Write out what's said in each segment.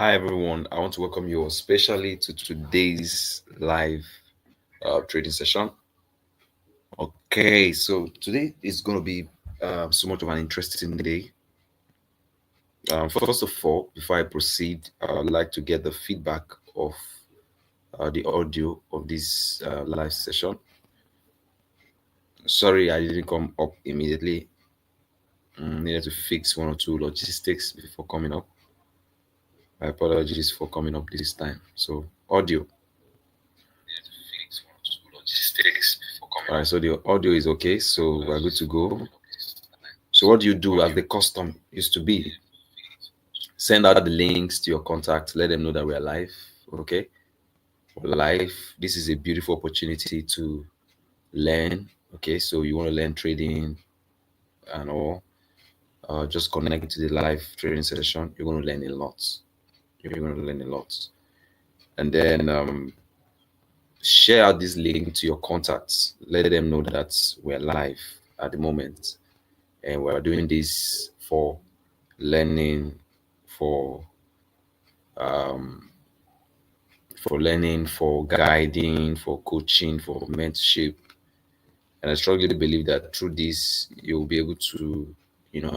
Hi everyone, I want to welcome you especially to today's live trading session. Okay, so today is going to be so much of an interesting day. First of all, before I proceed, I'd like to get the feedback of the audio of this live session. Sorry, I didn't come up immediately. Needed to fix one or two logistics before coming up. My apologies for coming up this time. So, audio. All right, so the audio is okay, so we're good to go. So what do you do as the custom used to be? Send out the links to your contacts, let them know that we're live. Okay, we're live. This is a beautiful opportunity to learn. Okay, so you want to learn trading and all, just connect to the live trading session. You're going to learn a lot. You're going to learn a lot. And then share out this link to your contacts. Let them know that we're live at the moment. And we're doing this for learning, for for guiding, for coaching, for mentorship. And I strongly believe that through this, you'll be able to,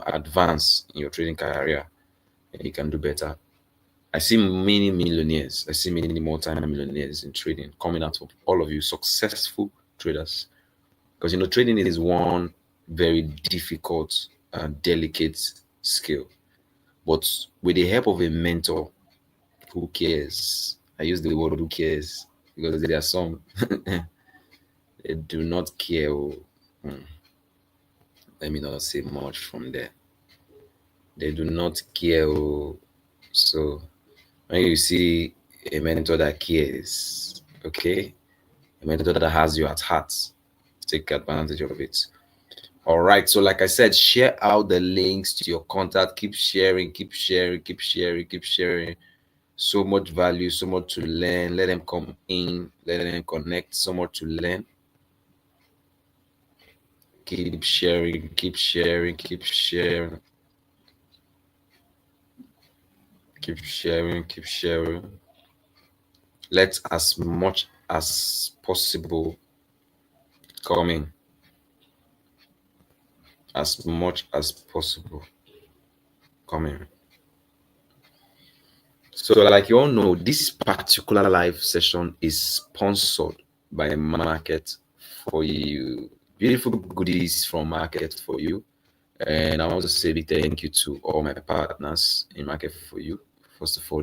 advance in your trading career and you can do better. I see many millionaires, I see many multi-millionaires in trading coming out of all of you successful traders. Because, trading is one very difficult and delicate skill. But with the help of a mentor who cares, I use the word who cares because there are some they do not care. Let me not say much from there. They do not care. So when you see a mentor that cares, okay, a mentor that has you at heart, take advantage of it. All right. So like I said, share out the links to your contact. Keep sharing, keep sharing, keep sharing, keep sharing. So much value, so much to learn. Let them come in, let them connect. So much to learn. Keep sharing, keep sharing, keep sharing. Keep sharing, keep sharing. Let as much as possible come in. As much as possible come in. So, like you all know, this particular live session is sponsored by Market for You. Beautiful goodies from Market for You. And I want to say a big thank you to all my partners in Market for You. First of all,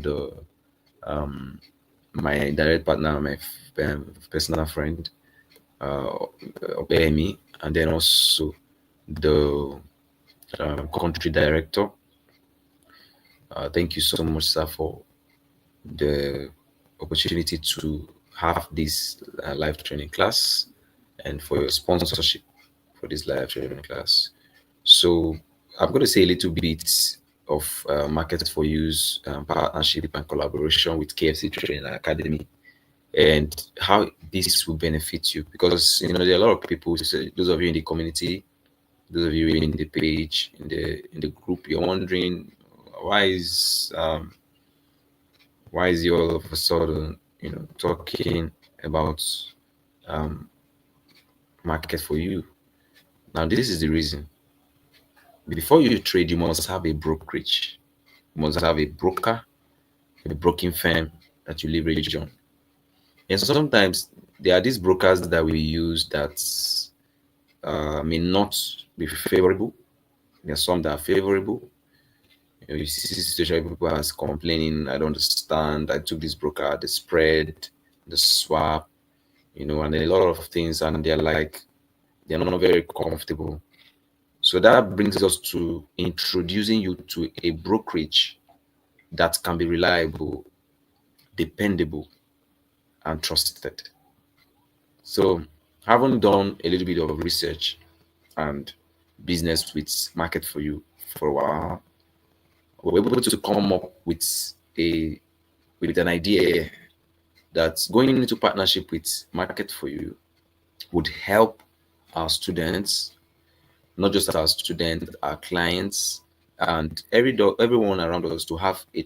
my direct partner, my personal friend, Obeyemi, and then also the country director. Thank you so much, sir, for the opportunity to have this live training class and for your sponsorship for this live training class. So I'm going to say a little bit of Market for You's partnership and collaboration with KFC Training Academy and how this will benefit you, because there are a lot of people, those of you in the community, those of you in the page, in the group, you're wondering why is he all of a sudden talking about Market for You. Now this is the reason. Before you trade, you must have a brokerage. You must have a broker, a broking firm that you leverage on. And sometimes there are these brokers that we use that may not be favorable. There are some that are favorable. You see situation people are complaining, I don't understand. I took this broker, the spread, the swap, and a lot of things, and they're not very comfortable. So that brings us to introducing you to a brokerage that can be reliable, dependable, and trusted. So, having done a little bit of research and business with Market for You for a while, we're able to come up with an idea that going into partnership with Market for You would help our students, not just our students, our clients, and everyone around us to have a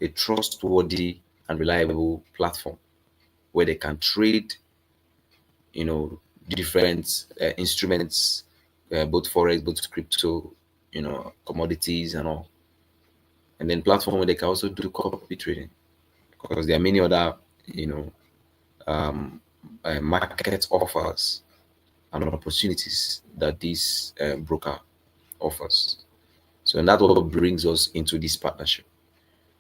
a trustworthy and reliable platform where they can trade, you know, different instruments, both forex, both crypto, commodities and all. And then platform where they can also do copy trading, because there are many other, you know, um, market offers and opportunities that this broker offers. So, and that's what brings us into this partnership.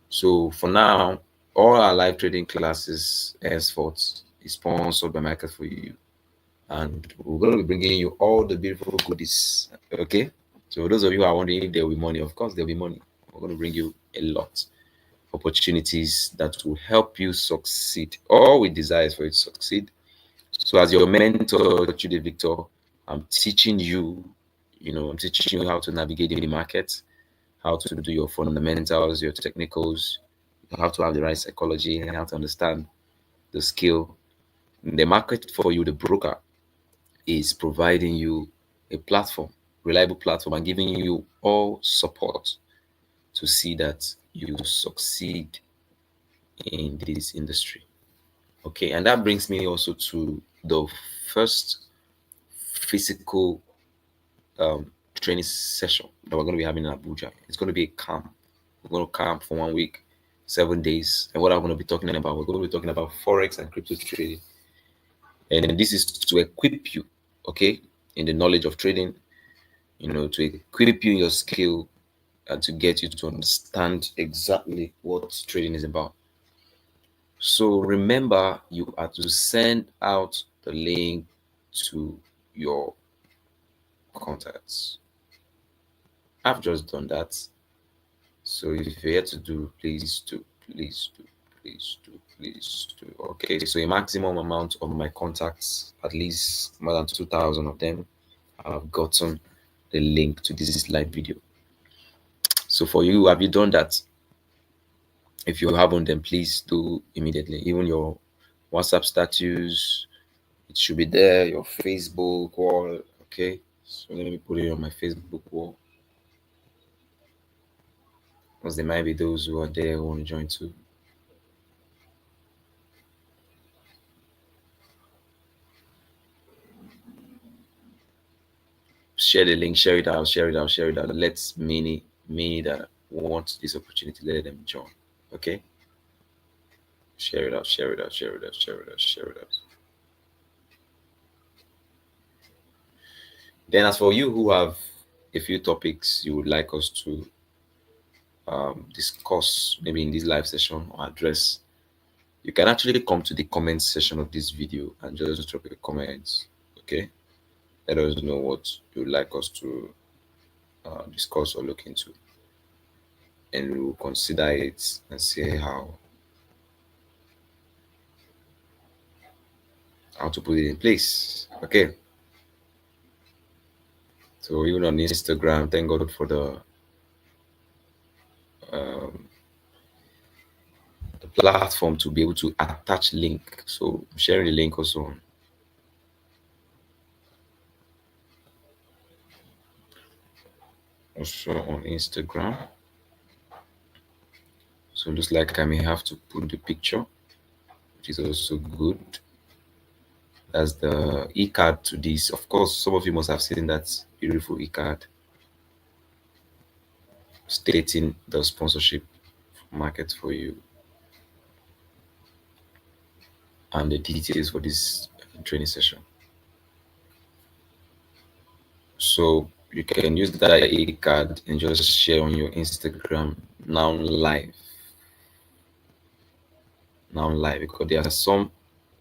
So, for now, all our live trading classes henceforth is sponsored by Market for You, and we're going to be bringing you all the beautiful goodies. Okay, so those of you who are wondering if there will be money, of course, there will be money. We're going to bring you a lot of opportunities that will help you succeed. All we desire is for you to succeed. So, as your mentor, today, Victor, I'm teaching you, I'm teaching you how to navigate the market, how to do your fundamentals, your technicals, how to have the right psychology, and how to understand the skill. The market for you, the broker, is providing you a platform, reliable platform, and giving you all support to see that you succeed in this industry. Okay, and that brings me also to the first physical training session that we're going to be having in Abuja. It's going to be a camp. We're going to camp for 1 week, 7 days. And what I'm going to be talking about, we're going to be talking about Forex and crypto trading. And this is to equip you, okay, in the knowledge of trading, to equip you in your skill and to get you to understand exactly what trading is about. So remember, you are to send out the link to your contacts. I've just done that. So if you're here to do, please do, please do, please do, please do. Okay, so a maximum amount of my contacts, at least more than 2,000 of them, have gotten the link to this live video. So for you, have you done that? If you haven't, then please do immediately. Even your WhatsApp status, it should be there. Your Facebook wall, okay. So let me put it on my Facebook wall, because there might be those who are there who want to join too. Share the link, share it out, share it out, share it out. Let's many that want this opportunity, let them join. Okay? Share it out, share it out, share it out, share it out, share it out. Then as for you who have a few topics you would like us to discuss maybe in this live session or address, you can actually come to the comment section of this video and just drop a comment. Okay? Let us know what you'd like us to discuss or look into, and we will consider it and see how to put it in place. Okay. So even on Instagram, thank God for um, the platform to be able to attach link. So I'm sharing the link also on Instagram. So it looks like I may have to put the picture, which is also good. That's the e-card to this. Of course, some of you must have seen that beautiful e-card stating the sponsorship market for you and the details for this training session. So you can use that e-card and just share on your Instagram now live. Now live, because there are some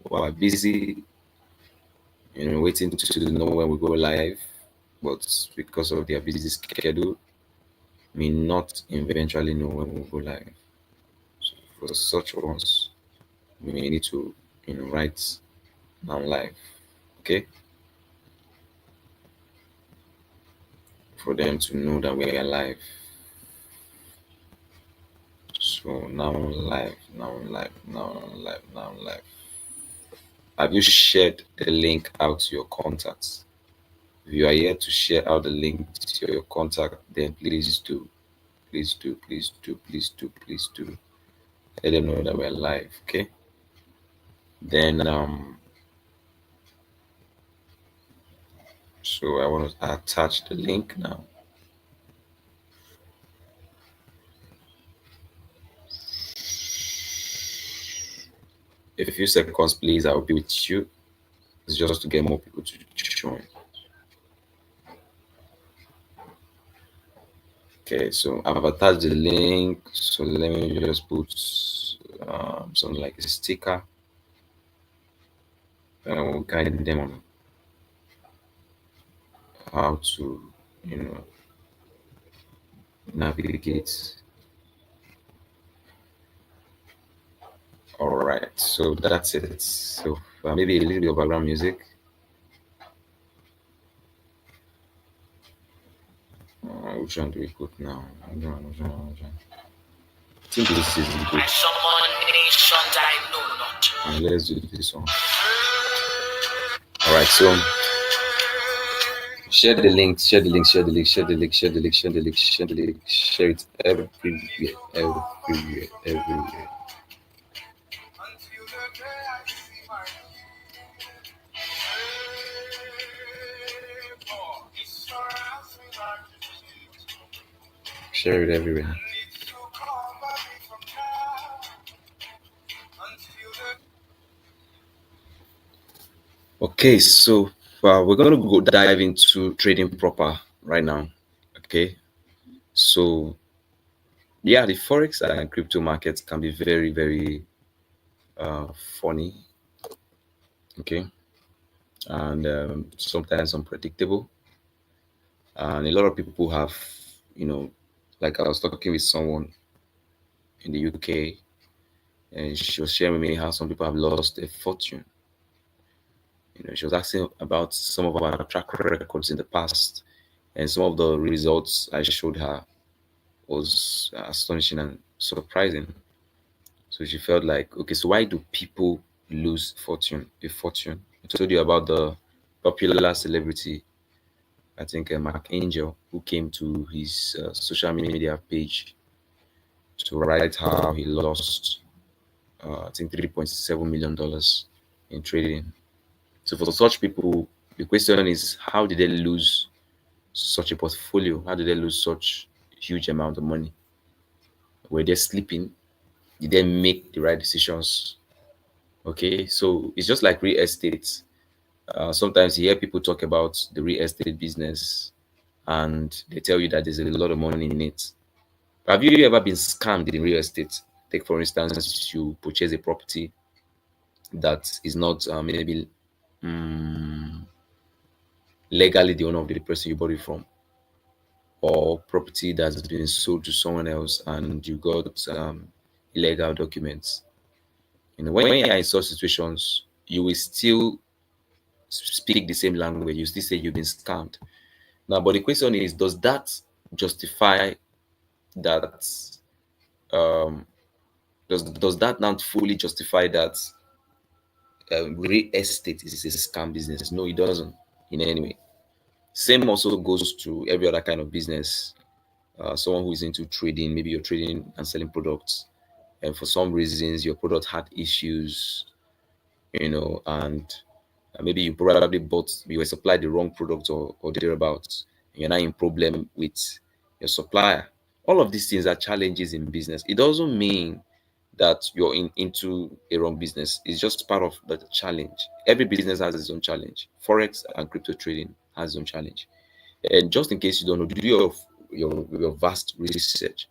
who are busy, waiting to know when we go live, but because of their busy schedule, may not eventually know when we go live. So for such ones, we may need to, write now live, okay, for them to know that we are live. So now live, now live, now live, now live. Have you shared the link out to your contacts? If you are here to share out the link to your contact, then please do. please do, please do, please do, please do. Let them know that we're live, okay? Then so I want to attach the link now. A few seconds, please. I'll be with you. It's just to get more people to join. Okay, so I've attached the link. So let me just put something like a sticker, and we'll guide them on how to, navigate. All right, so that's it. So maybe a little bit of background music. Which one do we put now? I think this is good. Let's do this one. All right, so share the link, share the link, share the link, share the link, share the link, share the link, share the link, share it everywhere, everywhere, everywhere. Share it everywhere. Okay, so we're going to go dive into trading proper right now. Okay, so yeah, the forex and crypto markets can be very, very funny. Okay, and sometimes unpredictable. And a lot of people have, like I was talking with someone in the UK, and she was sharing with me how some people have lost their fortune. She was asking about some of our track records in the past, and some of the results I showed her was astonishing and surprising. So she felt like, okay, so why do people lose a fortune? I told you about the popular celebrity, I think Mark Angel, who came to his social media page to write how he lost, I think $3.7 million in trading. So for such people, the question is, how did they lose such a portfolio? How did they lose such huge amount of money? Were they sleeping? Did they make the right decisions? Okay, so it's just like real estate. Sometimes you hear people talk about the real estate business and they tell you that there's a lot of money in it. Have you ever been scammed in real estate? Take, for instance, you purchase a property that is not maybe legally the owner of the person you bought it from, or property that's been sold to someone else and you got illegal documents. When you're in such situations, you will still speak the same language. You still say you've been scammed. Now, but the question is, does that justify that? Um, does that not fully justify that real estate is a scam business? No, it doesn't in any way. Same also goes to every other kind of business. Someone who is into trading, maybe you're trading and selling products, and for some reasons your product had issues, and maybe you were supplied the wrong product or thereabouts, and you're now in problem with your supplier. All of these things are challenges in business. It doesn't mean that you're into a wrong business. It's just part of the challenge. Every business has its own challenge. Forex and crypto trading has its own challenge. And just in case you don't know, do your vast research.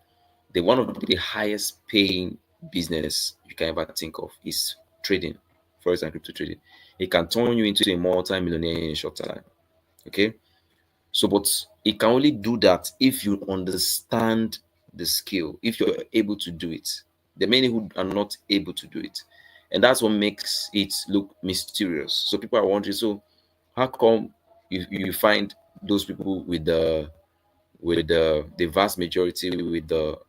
One of the highest paying business you can ever think of is trading, forex and crypto trading. It can turn you into a multi-millionaire in a short time. Okay, so but it can only do that if you understand the skill, if you're able to do it. There are many who are not able to do it, and that's what makes it look mysterious. So people are wondering, so how come you find those people with the vast majority with the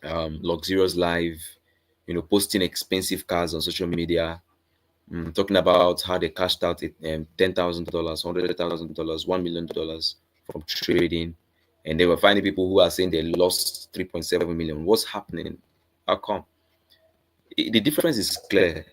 luxurious life, posting expensive cars on social media, talking about how they cashed out $10,000, $100,000, $1 million from trading, And they were finding people who are saying they lost 3.7 million. What's happening? How come? The difference is clear.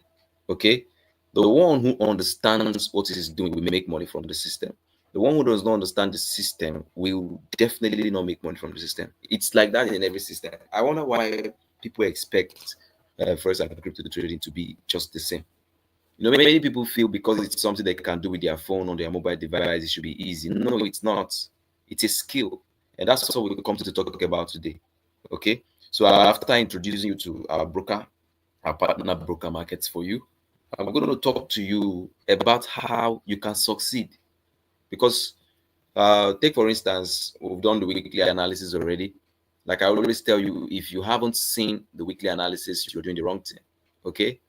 Okay, the one who understands what he's doing will make money from the system. The one who does not understand the system will definitely not make money from the system. It's like that in every system. I wonder why people expect forex and crypto trading to be just the same. Many people feel because it's something they can do with their phone on their mobile device, it should be easy. No, it's not. It's a skill, and that's what we come to talk about today. Okay, so after introducing you to our broker, our partner broker markets for you, I'm going to talk to you about how you can succeed. Because take for instance, we've done the weekly analysis already. Like I always tell you, if you haven't seen the weekly analysis, you're doing the wrong thing. Okay,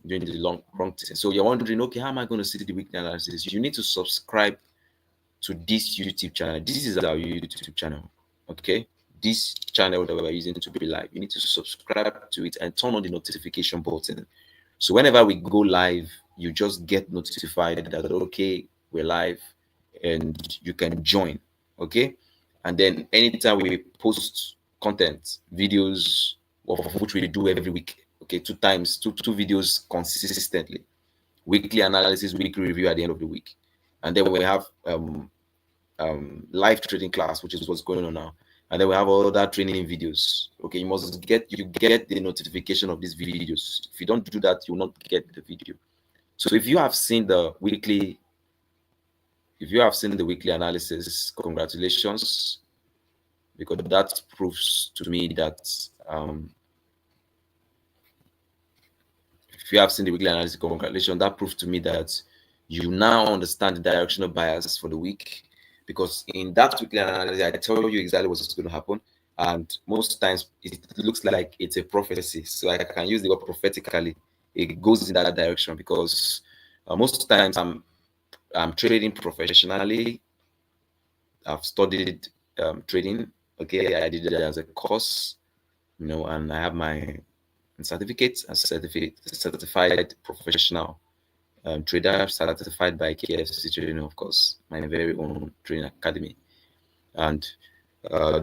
doing the wrong thing. So you're wondering, okay, how am I going to see the weekly analysis? You need to subscribe to this YouTube channel. This is our YouTube channel. Okay, this channel that we're using to be live, you need to subscribe to it and turn on the notification button. So whenever we go live, you just get notified that okay, we're live, and you can join. Okay, and then anytime we post content, videos, of which we do every week. Okay, two videos consistently, weekly analysis, weekly review at the end of the week, and then we have live trading class, which is what's going on now, and then we have all that training videos. Okay, you get the notification of these videos. If you don't do that, you will not get the video. So if you have seen the weekly analysis, congratulations, because that proves to me that if you have seen the weekly analysis, congratulations, that proves to me that you now understand the directional bias for the week. Because in that weekly analysis, I tell you exactly what's going to happen. And most times it looks like it's a prophecy. So I can use the word prophetically. It goes in that direction because most times I'm trading professionally. I've studied trading. Okay, I did it as a course, and I have my certificate as certified professional trader, certified by KFC Trading, of course, my very own training academy. And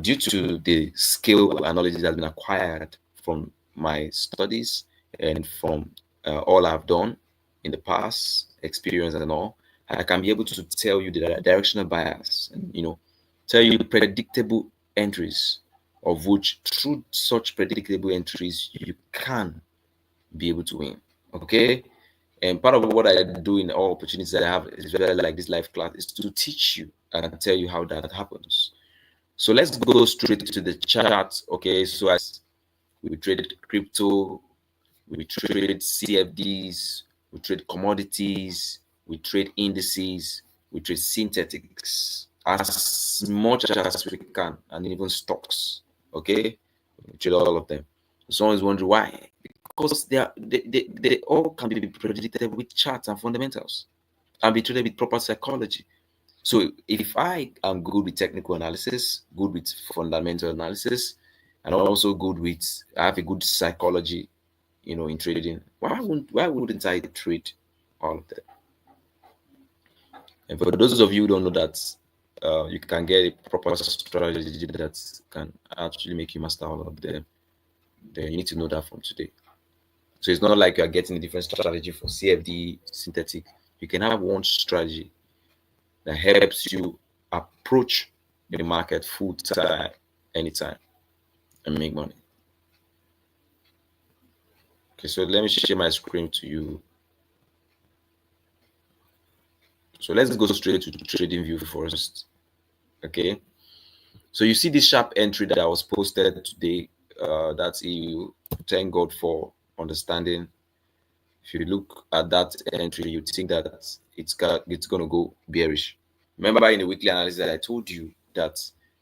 due to the skill and knowledge that has been acquired from my studies and from all I've done in the past, experience and all, I can be able to tell you the directional bias and tell you predictable entries, of which through such predictable entries you can be able to win. Okay. And part of what I do in all opportunities that I have, is like this live class, is to teach you and tell you how that happens. So let's go straight to the chart. Okay, so as we traded crypto, we trade CFDs, we trade commodities, we trade indices, we trade synthetics as much as we can, and even stocks. Okay, we trade all of them. Someone is wondering why? Because they all can be predicted with charts and fundamentals and be traded with proper psychology. So if I am good with technical analysis, good with fundamental analysis, and also I have a good psychology, in trading, why wouldn't I trade all of that? And for those of you who don't know that you can get a proper strategy that can actually make you master all of them, then you need to know that from today. So it's not like you're getting a different strategy for CFD, synthetic. You can have one strategy that helps you approach the market full time, anytime, and make money. Okay, so let me share my screen to you. So let's go straight to the trading view first. Okay, so you see this sharp entry that was posted today. That's EU. Thank God for understanding. If you look at that entry, you think that it's going to go bearish. Remember in the weekly analysis that I told you that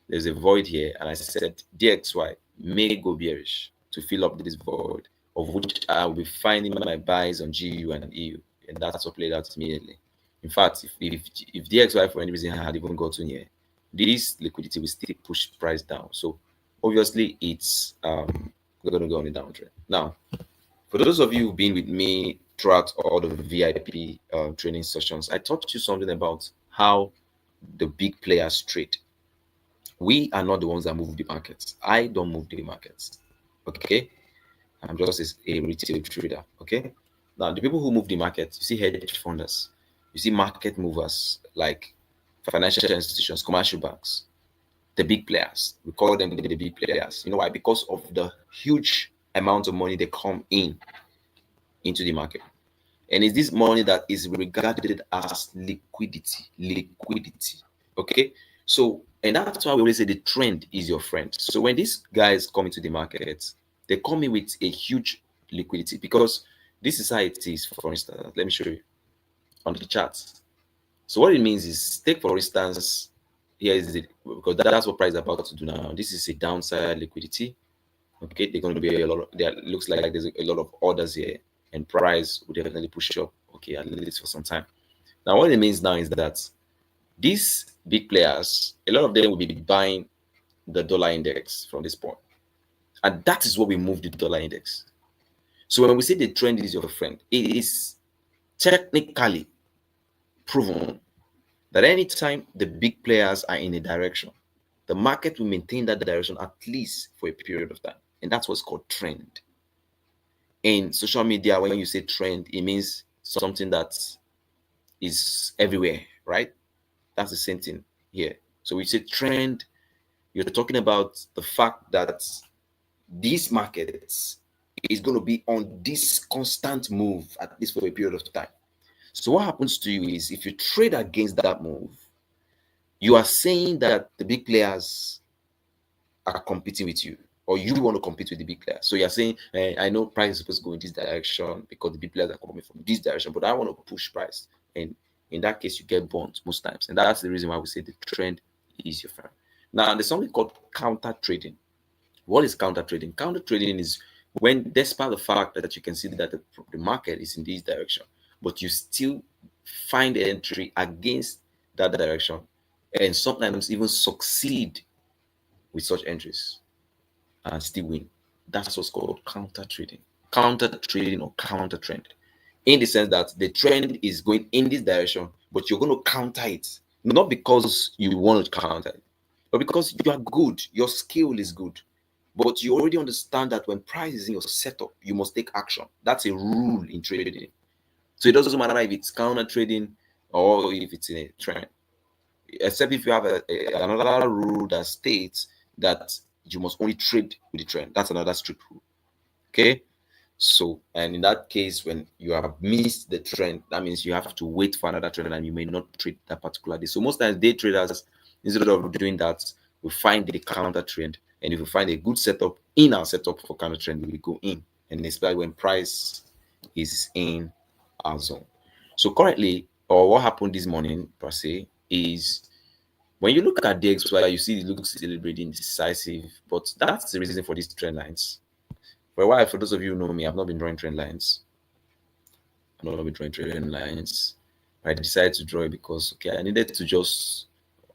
there's a void here, and I said DXY may go bearish to fill up this void, of which I will be finding my buys on GU and EU, and that's what played out immediately. In fact, if DXY for any reason had even gotten here, this liquidity will still push price down. So obviously it's going to go on a downtrend. Now, for those of you who've been with me throughout all the VIP training sessions, I taught you something about how the big players trade. We are not the ones that move the markets. I don't move the markets. Okay? I'm just a retail trader. Okay? Now, the people who move the market, you see hedge funders, you see market movers like financial institutions, commercial banks, the big players. We call them the big players. You know why? Because of the huge amount of money they come into the market. And it's this money that is regarded as liquidity. Liquidity. Okay. So, and that's why we always say the trend is your friend. So when these guys come into the market, they come in with a huge liquidity because this is how it is. For instance, let me show you on the charts. So what it means is, take for instance, here is it, because that's what price is about to do now. This is a downside liquidity. Okay, they're going to be a lot of, there looks like there's a lot of orders here, and price will definitely push up, okay, at least for some time. Now what it means now is that these big players, a lot of them will be buying the dollar index from this point, and that is what we move the dollar index. So when we say the trend is your friend, it is technically proven that anytime the big players are in a direction, the market will maintain that direction at least for a period of time, and that's what's called trend. In social media, when you say trend, it means something that is everywhere, right? That's the same thing here. So we say trend, you're talking about the fact that these markets is going to be on this constant move at least for a period of time. So what happens to you is, if you trade against that move, you are saying that the big players are competing with you, or you want to compete with the big players. So you're saying, I know price is supposed to go in this direction because the big players are coming from this direction, but I want to push price. And in that case, you get burnt most times. And that's the reason why we say the trend is your friend. Now, there's something called counter trading. What is counter trading? Counter trading is when, despite the fact that you can see that the market is in this direction, but you still find the entry against that direction, and sometimes even succeed with such entries and still win. That's what's called counter trading. Counter trading or counter trend. In the sense that the trend is going in this direction, but you're going to counter it. Not because you want to counter it, but because you are good, your skill is good. But you already understand that when price is in your setup, you must take action. That's a rule in trading. So it doesn't matter if it's counter trading or if it's in a trend, except if you have another rule that states that you must only trade with the trend. That's another strict rule. Okay. So, and in that case, when you have missed the trend, that means you have to wait for another trend and you may not trade that particular day. So most times day traders, instead of doing that, we find the counter trend. And if we find a good setup in our setup for counter trend, we go in. And especially when price is in our zone. So currently, or what happened this morning per se, is when you look at the XY, you see it looks a little bit indecisive, but that's the reason for these trend lines. For a while, for those of you who know me, I've not been drawing trend lines. I've not been drawing trend lines. I decided to draw it because, okay, I needed to just,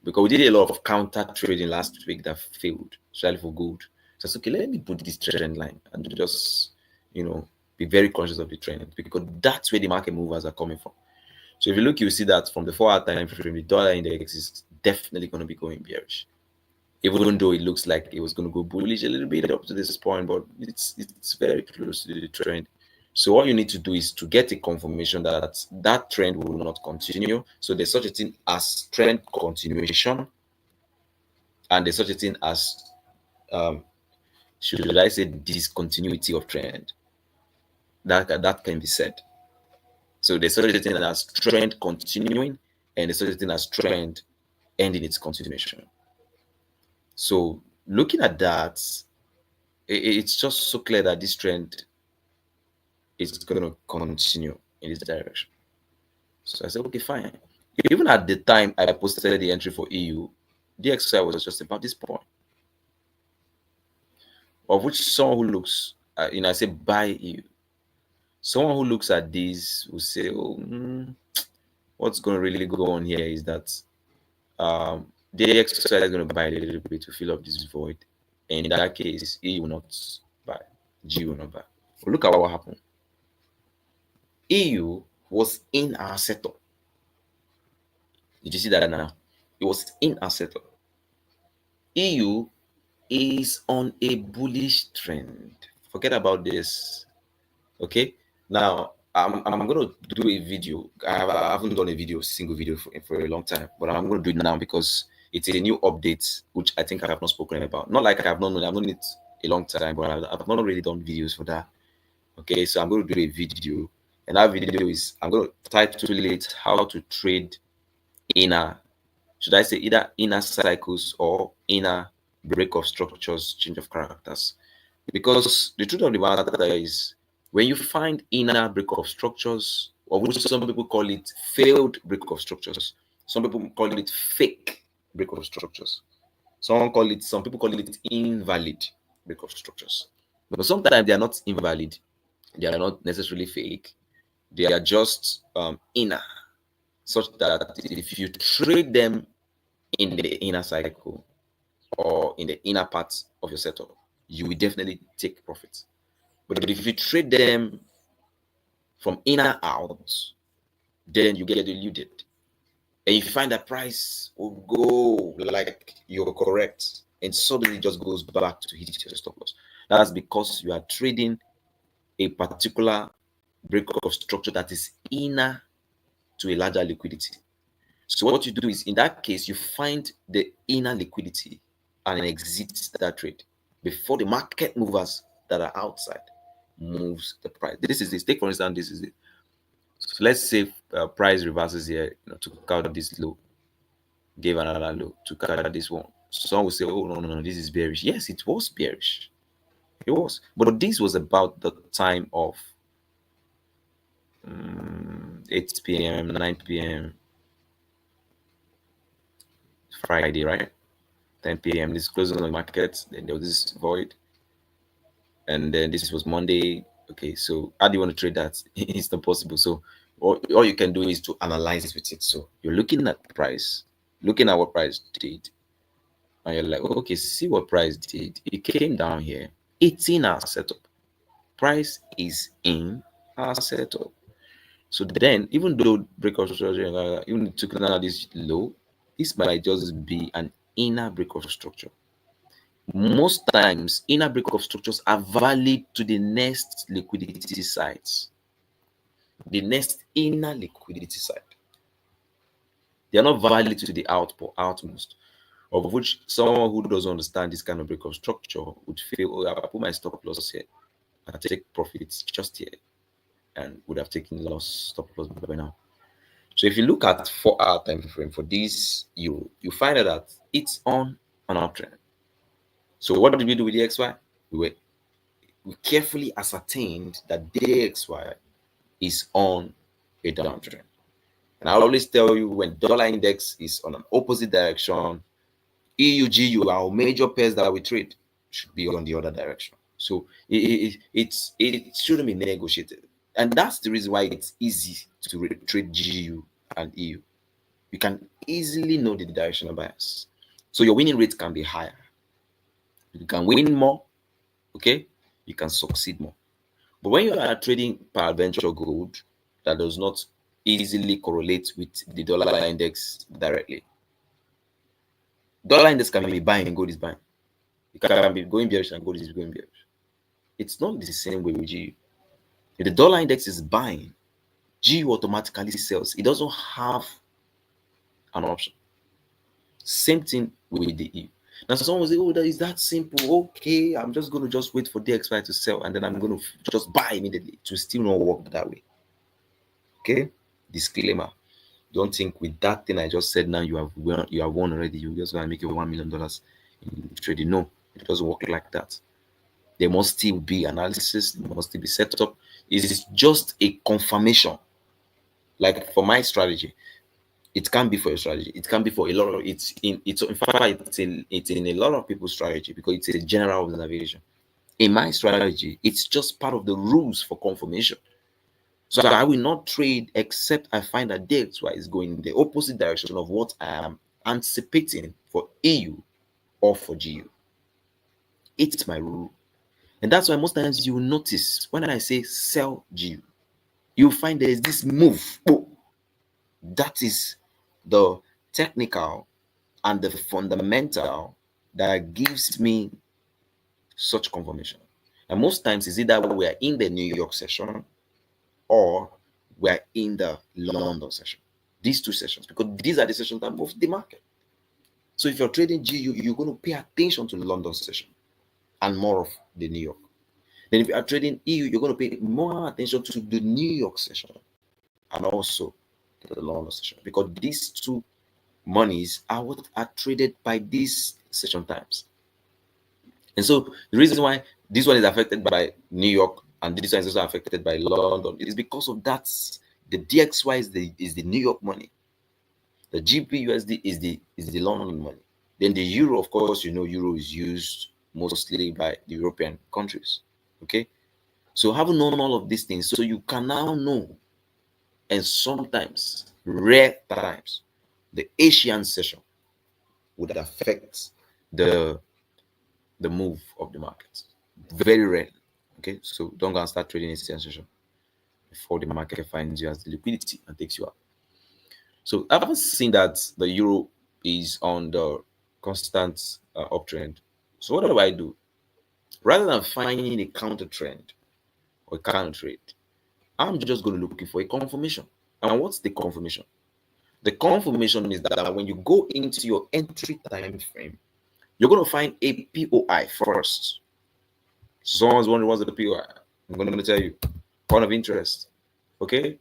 because we did a lot of counter trading last week that failed, especially for gold. So I said, okay, let me put this trend line and just, be very conscious of the trend, because that's where the market movers are coming from. So if you look, you see that from the 4-hour time frame, the dollar index is definitely going to be going bearish, even though it looks like it was going to go bullish a little bit up to this point, but it's very close to the trend. So what you need to do is to get a confirmation that that trend will not continue. So there's such a thing as trend continuation, and there's such a thing as should I say discontinuity of trend. That can be said. So there's such a thing as trend continuing, and there's such a thing as trend ending its continuation. So looking at that, it's just so clear that this trend is going to continue in this direction. So I said, okay, fine. Even at the time I posted the entry for EU, the exercise was just about this point, of which someone who looks, I say buy EU. Someone who looks at this will say, oh, what's going to really go on here is that the exercise is going to buy a little bit to fill up this void. And in that case, E will not buy, G will not buy. But look at what happened. EU was in our setup. Did you see that now? It was in our setup. EU is on a bullish trend. Forget about this. Okay. Now I'm gonna do a video. I haven't done a single video for a long time, but I'm gonna do it now because it's a new update which I think I have not spoken about. Not like I've known it a long time, but I've not really done videos for that. Okay, so I'm going to do a video, and that video is I'm going to title it "How to Trade Inner." Should I say either inner cycles or inner break of structures, change of characters? Because the truth of the matter is, when you find inner break of structures, or which some people call it failed break of structures, some people call it fake break of structures. Some people call it invalid break of structures. But sometimes they are not invalid, they are not necessarily fake, they are just inner, such that if you trade them in the inner cycle or in the inner parts of your setup, you will definitely take profits. But if you trade them from inner out, then you get deluded. And you find that price will go like you're correct and suddenly just goes back to hit your stop loss. That's because you are trading a particular break of structure that is inner to a larger liquidity. So what you do is, in that case, you find the inner liquidity and exit that trade before the market movers that are outside moves the price. This is this. Take for instance, this is it. So let's say price reverses here, took out this low, gave another low, took out this one. Some will say, "Oh no, this is bearish." Yes, it was bearish. It was, but this was about the time of 8 p.m., 9 p.m. Friday, right? 10 p.m. This closing on the market. Then there was this void, and then this was Monday. Okay, so how do you want to trade that? It's not possible. So all you can do is to analyze it with it. So you're looking at price, looking at what price did, and you're like, okay, see what price did. It came down here. It's in our setup. Price is in our setup. So then, even though breakout structure, even took another this low, this might just be an inner breakout structure. Most times, inner breakup structures are valid to the next liquidity sites, the next inner liquidity site. They are not valid to the outmost, of which someone who doesn't understand this kind of breakup structure would feel, oh, I put my stop loss here, I take profits just here, and would have taken loss stop loss by now. So if you look at 4-hour time frame for this, you find out that it's on an uptrend. So what did we do with the XY? We carefully ascertained that DXY is on a downtrend. And I always tell you, when dollar index is on an opposite direction, EUGU, our major pairs that we trade, should be on the other direction. So it shouldn't be negotiated. And that's the reason why it's easy to trade GU and EU. You can easily know the directional bias. So your winning rate can be higher. You can win more, okay? You can succeed more. But when you are trading peradventure gold that does not easily correlate with the dollar index directly, dollar index can be buying and gold is buying. It can be going bearish and gold is going bearish. It's not the same way with GU. If the dollar index is buying, GU automatically sells. It doesn't have an option. Same thing with the EU. Now, someone will say, "Oh, that is that simple. Okay, I'm just going to just wait for DXY to sell, and then I'm going to just buy immediately." It will still not work that way. Okay, disclaimer: don't think with that thing I just said now you have won already. You're just going to make your $1 million in trading. No, it doesn't work like that. There must still be analysis. There must still be set up. It is just a confirmation. Like for my strategy, it can be for your strategy. It can be for a lot of it's in fact it's in a lot of people's strategy because it's a general observation. In my strategy, it's just part of the rules for confirmation. So I will not trade except I find that DXY is going in the opposite direction of what I am anticipating for EU or for GU. It's my rule. And that's why most times you will notice when I say sell GU, you'll find there is this move. Oh, that is the technical and the fundamental that gives me such confirmation. And most times it's either we are in the New York session or we are in the London session. These two sessions, because these are the sessions that move the market. So if you're trading GU, you're going to pay attention to the London session and more of the New York. Then if you are trading EU, you're going to pay more attention to the New York session and also the London session, because these two monies are what are traded by these session times. And so the reason why this one is affected by New York and this one is also affected by London is because of that. The DXY is the New York money. The GBUSD is the London money. Then the euro, of course, euro is used mostly by the European countries. Okay, so having known all of these things, so you can now know, and sometimes rare times, the Asian session would affect the move of the market. Very rare. Okay, so don't go and start trading Asian session before the market finds you as the liquidity and takes you out. So I haven't seen that the euro is on the constant uptrend. So what do I do? Rather than finding a counter trend or a counter trade, I'm just going to look for a confirmation. And what's the confirmation? The confirmation is that when you go into your entry time frame, you're going to find a POI first. Someone's wondering what's the POI. I'm going to tell you. Point of interest. Okay.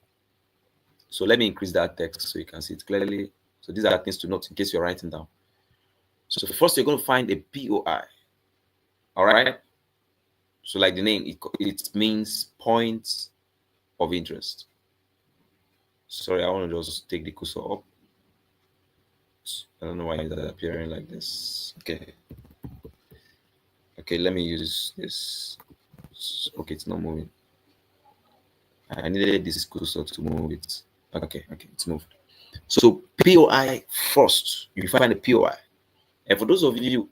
So let me increase that text so you can see it clearly. So these are things to note in case you're writing down. So first you're going to find a POI. All right. So like the name, it means points of interest. Sorry, I want to just take the cursor up. I don't know why it's appearing like this. Okay. Okay, let me use this. Okay, it's not moving. I needed this cursor to move it. Okay, it's moved. So POI first. You find a POI. And for those of you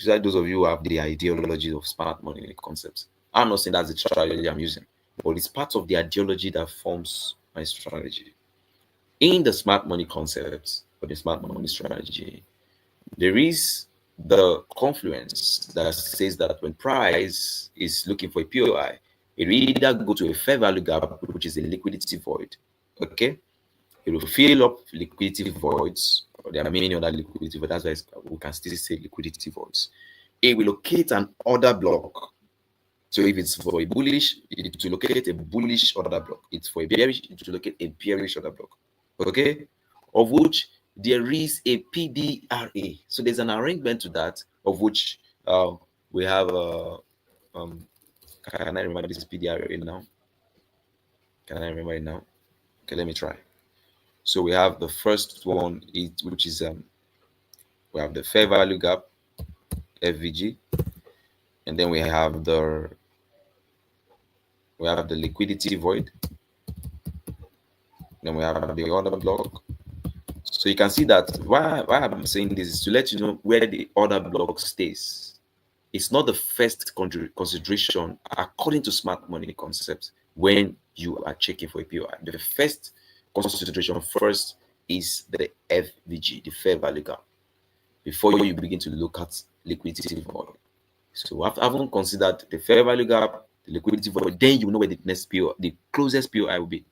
who have the ideology of smart money concepts, I'm not saying that's the strategy I'm using, but it's part of the ideology that forms my strategy. In the smart money concepts or the smart money strategy, there is the confluence that says that when price is looking for a POI, it will either go to a fair value gap, which is a liquidity void. Okay, it will fill up liquidity voids, or there are many other liquidity voids. That's why we can still say liquidity voids. It will locate an order block. So if it's for a bullish, it will locate a bullish order block. It's for a bearish, it will locate a bearish order block. Okay, of which there is a PDRA. So there's an arrangement to that, of which we have. Can I remember this PDRA now? Can I remember it now? Okay, let me try. So we have the first one, which is we have the fair value gap, FVG, and then we have the liquidity void. Then we have the order block. So you can see that why I'm saying this is to let you know where the order block stays. It's not the first consideration according to smart money concepts when you are checking for a POI. The first consideration first is the FVG, the fair value gap, before you begin to look at liquidity void. So after having considered the fair value gap, the liquidity void, then you know where the next POI, the closest POI will be.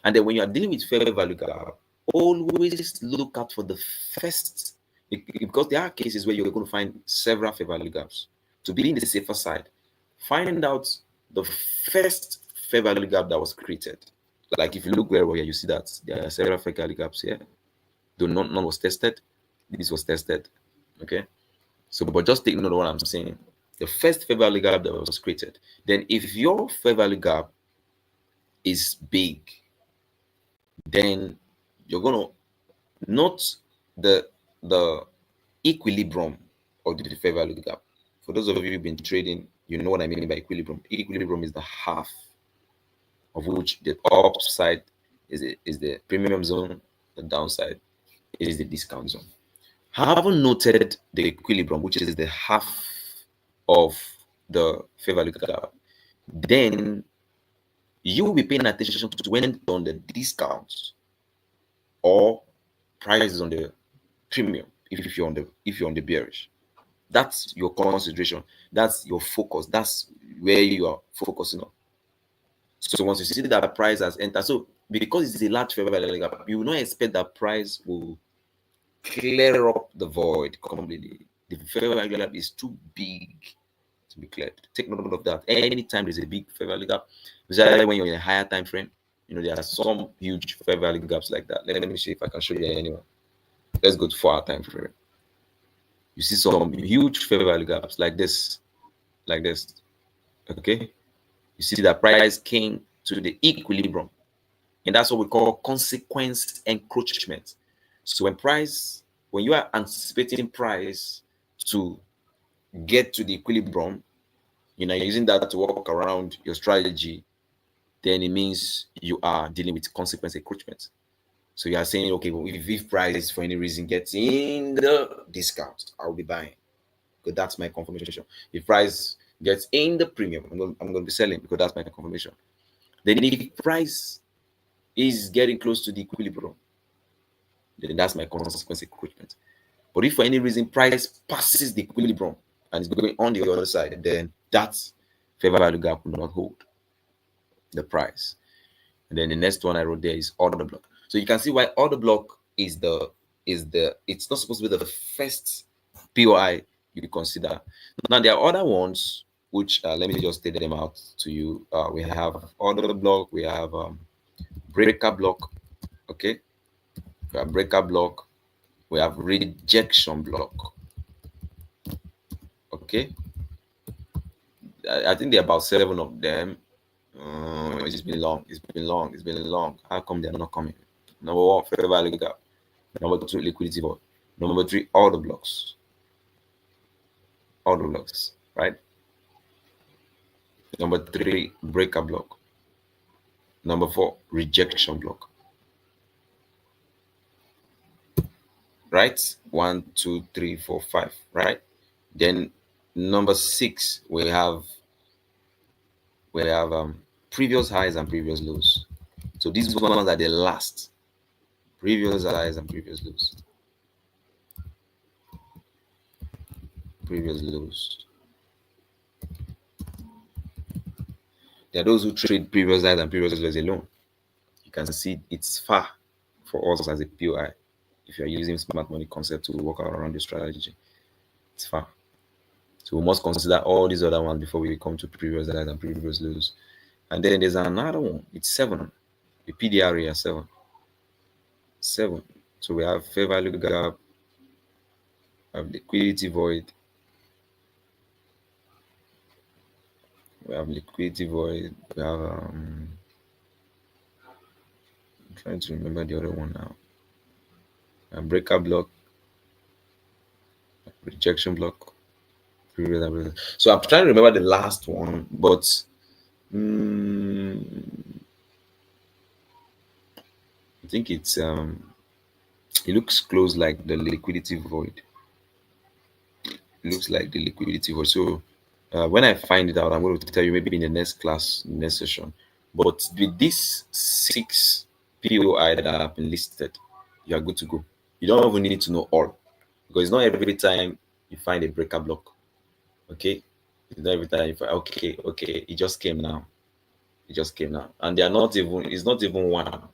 And then when you are dealing with fair value gap, always look out for the first, because there are cases where you're going to find several fair value gaps. To be in the safer side, find out the first fair value gap that was created. Like if you look very well here, you see that there are several fair value gaps here. Though none was tested, this was tested. Okay, so but just take note of what I'm saying. The first fair value gap that was created. Then if your fair value gap is big, then you're gonna note the equilibrium of the fair value gap. For those of you who've been trading, you know what I mean by equilibrium. Equilibrium is the half of which the upside is the premium zone, the downside is the discount zone. Having noted the equilibrium, which is the half of the fair value gap, then you will be paying attention to when on the discounts or prices on the premium if you're on the bearish. That's your concentration. That's your focus. That's where you are focusing on. So once you see that price has entered, so because it's a large fair value gap, you will not expect that price will clear up the void completely. The fair value gap is too big to be cleared. Take note of that. Anytime there's a big fair value gap, especially when you're in a higher time frame, there are some huge fair value gaps like that. Let me see if I can show you anyone. Let's go to 4 hour time frame. You see some huge fair value gaps like this, like this. Okay, you see that price came to the equilibrium, and that's what we call consequence encroachment. So when you are anticipating price to get to the equilibrium, using that to work around your strategy, then it means you are dealing with consequence encroachment. So you are saying, okay, well, if price for any reason gets in the discount, I'll be buying. Because that's my confirmation. If price gets in the premium, I'm going to be selling because that's my confirmation. Then if price is getting close to the equilibrium, then that's my consequence encroachment. But if for any reason price passes the equilibrium and is going on the other side, then that fair value gap will not hold the price. And then the next one I wrote there is order block. So you can see why order block is it's not supposed to be the first POI you consider. Now there are other ones which let me just state them out to you. We have order block, we have breaker block, okay, we have breaker block, we have rejection block, okay. I think there are about 7 of them. It's been long. It's been long. It's been long. How come they're not coming? Number 1, fair value gap. Number 2, liquidity void. Number 3, order blocks. Order blocks, right? Number 3, breaker block. Number 4, rejection block. Right? 1, 2, 3, 4, 5. Right? Then number 6, we have previous highs and previous lows. So these ones are the last. Previous highs and previous lows. Previous lows. There are those who trade previous highs and previous lows alone. You can see it's far for us as a POI. If you are using smart money concept to work around the strategy, it's far. So we must consider all these other ones before we come to previous highs and previous lows. And then there's another one. It's 7. The PDR is 7. 7. So we have fair value gap, we have liquidity void, we have I'm trying to remember the other one now. Breaker block, rejection block, previous. So I'm trying to remember the last one, but I think it looks close like the liquidity void. It looks like the liquidity void. So when I find it out, I'm going to tell you maybe in the next class, next session. But with these 6 POI that have been listed, you are good to go. You don't even need to know all, because it's not every time you find a breaker block. Okay, it's not every time you find okay, it just came now. It just came now, and they are not even. It's not even one.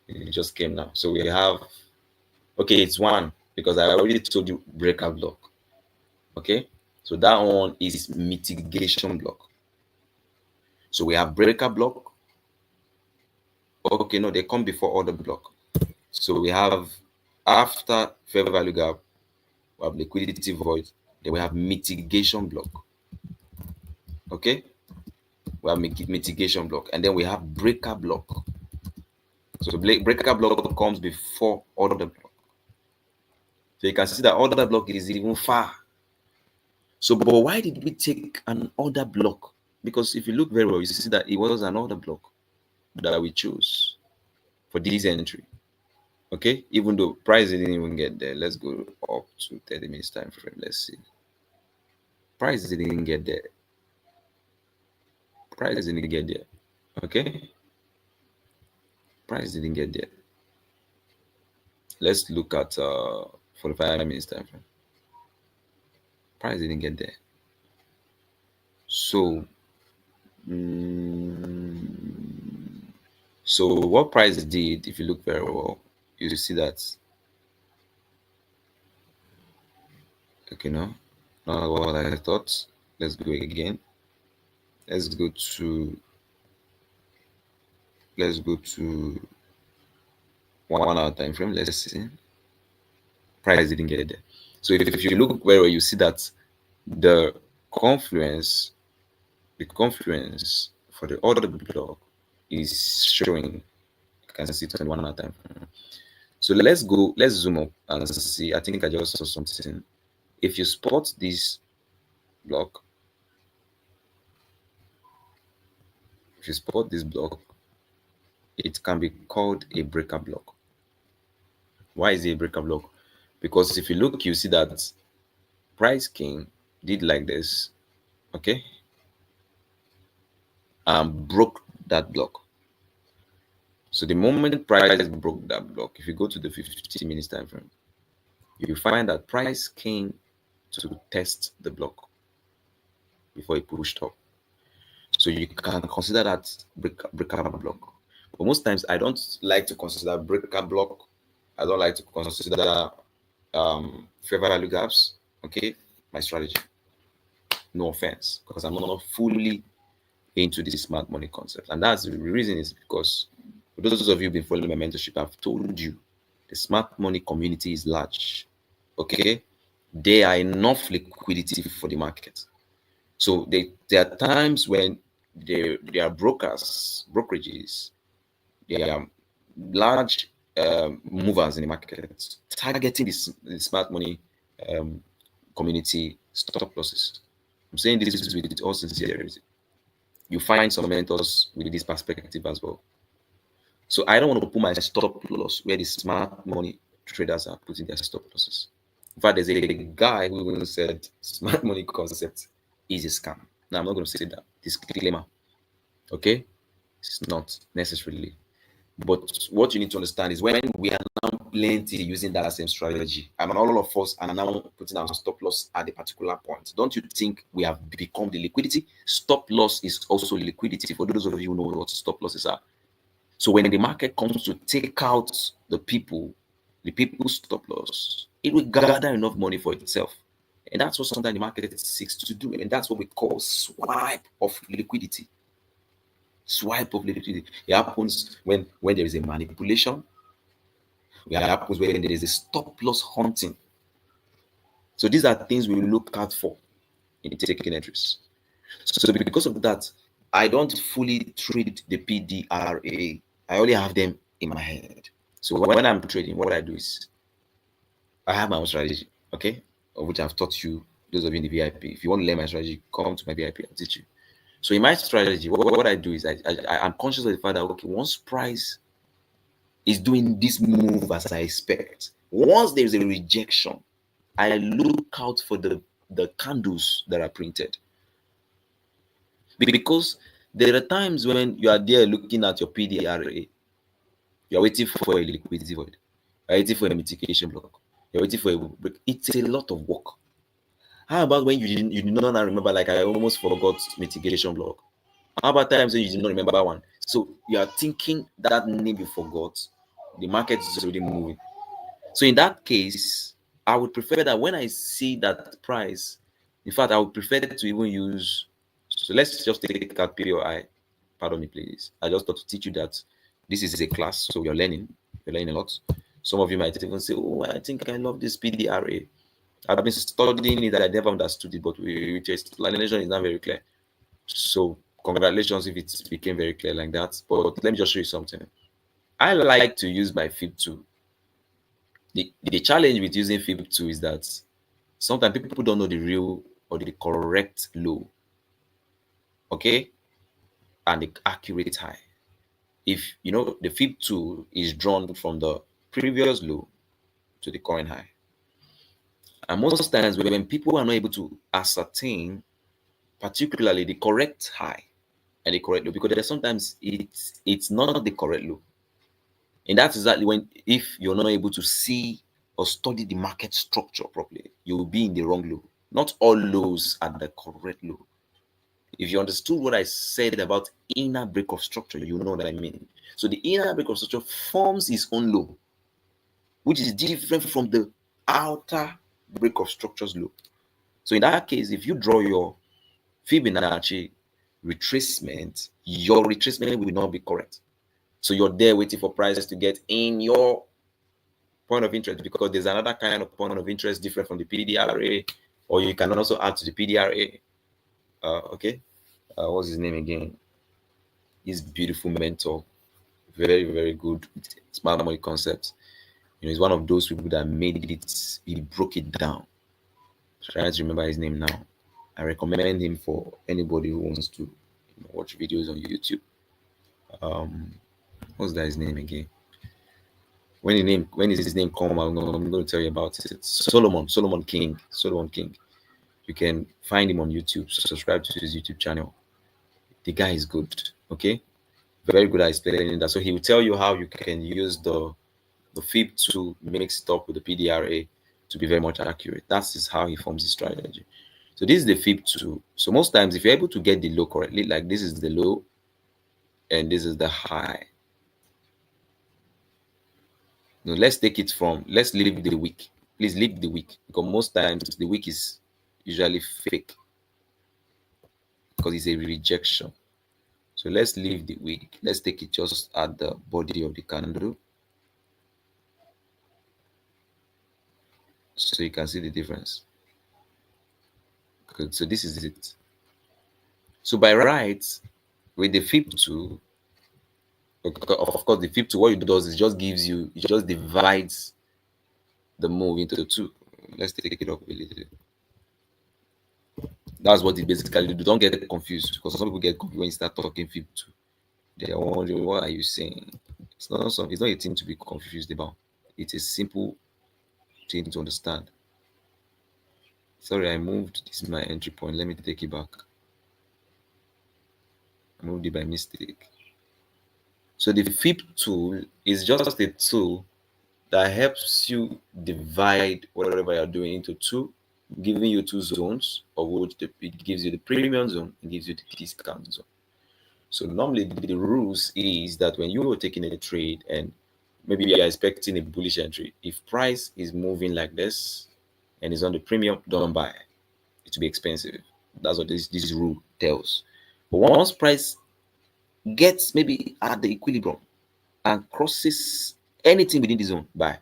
It just came now. So we have okay, it's one because I already told you breaker block. Okay, so that one is mitigation block. So we have breaker block. Okay, no, they come before order block. So we have after fair value gap, we have liquidity void, then we have mitigation block. Okay, we have mitigation block, and then we have breaker block. So breaker block comes before order block. So you can see that order block is even far. So, but why did we take an order block? Because if you look very well, you see that it was an order block that we chose for this entry. Okay, even though price didn't even get there. Let's go up to 30 minutes time frame. Let's see. Price didn't get there. Price didn't get there. Okay, price didn't get there. Let's look at 45 minutes time frame. Price didn't get there. So, mm, so what price did, if you look very well, you see that, okay, no, not what I thought. Let's go again. Let's go to, let's go to 1 hour time frame. Let's see. Price didn't get there. So if you look very well, you see that the confluence, the confluence for the order block is showing. You can see 21 hour time frame. So let's go, let's zoom up and see. I think I just saw something. If you spot this block, if you spot this block, it can be called a breaker block. Why is it a breaker block? Because if you look, you see that price king did like this, okay, and broke that block. So the moment price broke that block, if you go to the 50 minutes time frame, you find that price came to test the block before it pushed up. So you can consider that breaker block. But most times I don't like to consider breaker block. I don't like to consider fair value gaps. Okay, my strategy. No offense, because I'm not fully into this smart money concept. And that's the reason is because for those of you who've been following my mentorship, I've told you the smart money community is large. Okay, there are enough liquidity for the market. So there are times when there are brokerages, there are large movers in the market targeting the smart money um, community stop losses. I'm saying this with all sincerity. You find some mentors with this perspective as well. So I don't want to put my stop loss where the smart money traders are putting their stop losses. In fact, there's a guy who even said smart money concept is a scam. Now I'm not going to say that. Disclaimer. Okay? It's not necessarily. But what you need to understand is when we are now plenty using that same strategy, and all of us are now putting our stop loss at a particular point. Don't you think we have become the liquidity? Stop loss is also liquidity. For those of you who know what stop losses are. So when the market comes to take out the people's stop loss, it will gather enough money for itself. And that's what sometimes the market seeks to do. And that's what we call swipe of liquidity. Swipe of liquidity. It happens when there is a manipulation. It happens when there is a stop loss hunting. So these are things we look out for in taking entries. So because of that, I don't fully trade the PDRA. I only have them in my head. So when I'm trading, what I do is I have my own strategy, okay, of which I've taught you. Those of you in the VIP, if you want to learn my strategy, come to my VIP. I'll teach you. So in my strategy, what I do is I'm conscious of the fact that okay, once price is doing this move as I expect, once there's a rejection, I look out for the candles that are printed. Because there are times when you are there looking at your PDRA, you're waiting for a liquidity void, you're waiting for a mitigation block, you're waiting for a break. It's a lot of work. How about when you did not remember, like I almost forgot mitigation block? How about times when you did not remember one? So you are thinking that name you forgot, the market is already moving. So in that case, I would prefer that when I see that price, in fact, I would prefer to even use. So let's just take out POI. Pardon me, please. I just thought to teach you that this is a class, so you're learning. You're learning a lot. Some of you might even say, "Oh, I think I love this PDRA. I've been studying it, that I never understood it, but with your explanation is not very clear." So congratulations if it became very clear like that. But let me just show you something. I like to use my FIB2. The challenge with using FIB2 is that sometimes people don't know the real or the correct low, okay, and the accurate high. If you know the FIB2 is drawn from the previous low to the current high, and most times when people are not able to ascertain, particularly the correct high and the correct low, because there's sometimes it's not the correct low, and that's exactly when if you're not able to see or study the market structure properly, you will be in the wrong low. Not all lows are the correct low. If you understood what I said about inner break of structure, you know what I mean. So the inner break of structure forms its own low, which is different from the outer break of structure's low. So in that case, if you draw your Fibonacci retracement, your retracement will not be correct. So you're there waiting for prices to get in your point of interest, because there's another kind of point of interest different from the PDRA, or you can also add to the PDRA. Okay, what's his name again? His beautiful mentor, very very good smart money concepts. He's one of those people that made it. He broke it down. Trying to remember his name now. I recommend him for anybody who wants to watch videos on YouTube. What's that his name again? When is his name come, I'm going to tell you about it. It's Solomon King. You can find him on YouTube. Subscribe to his YouTube channel. The guy is good. Okay, very good at explaining that. So he will tell you how you can use the FIB to mix it up with the PDRA to be very much accurate. That is how he forms his strategy. So this is the FIB 2. So most times, if you're able to get the low correctly, like this is the low and this is the high. Now let's leave the week. Please leave the week, because most times the week is usually fake because it's a rejection. So let's leave the week. Let's take it just at the body of the candle, so you can see the difference. Good. So this is it. So by right, with the FIB 2, of course, the FIB 2, what it does is it just divides the move into two. Let's take it up a little. That's what it basically do. Don't get confused, because some people get confused when you start talking FIB 2. They are wondering, what are you saying? It's not a thing to be confused about. It's a simple thing to understand. Sorry, I moved. This is my entry point. Let me take it back. I moved it by mistake. So the FIB tool is just a tool that helps you divide whatever you're doing into two, giving you two zones, of which it gives you the premium zone and gives you the discount zone. So normally the rules is that when you are taking a trade and maybe you are expecting a bullish entry, if price is moving like this and is on the premium, don't buy. It will be expensive. That's what this rule tells. But once price gets maybe at the equilibrium and crosses anything within the zone, buy.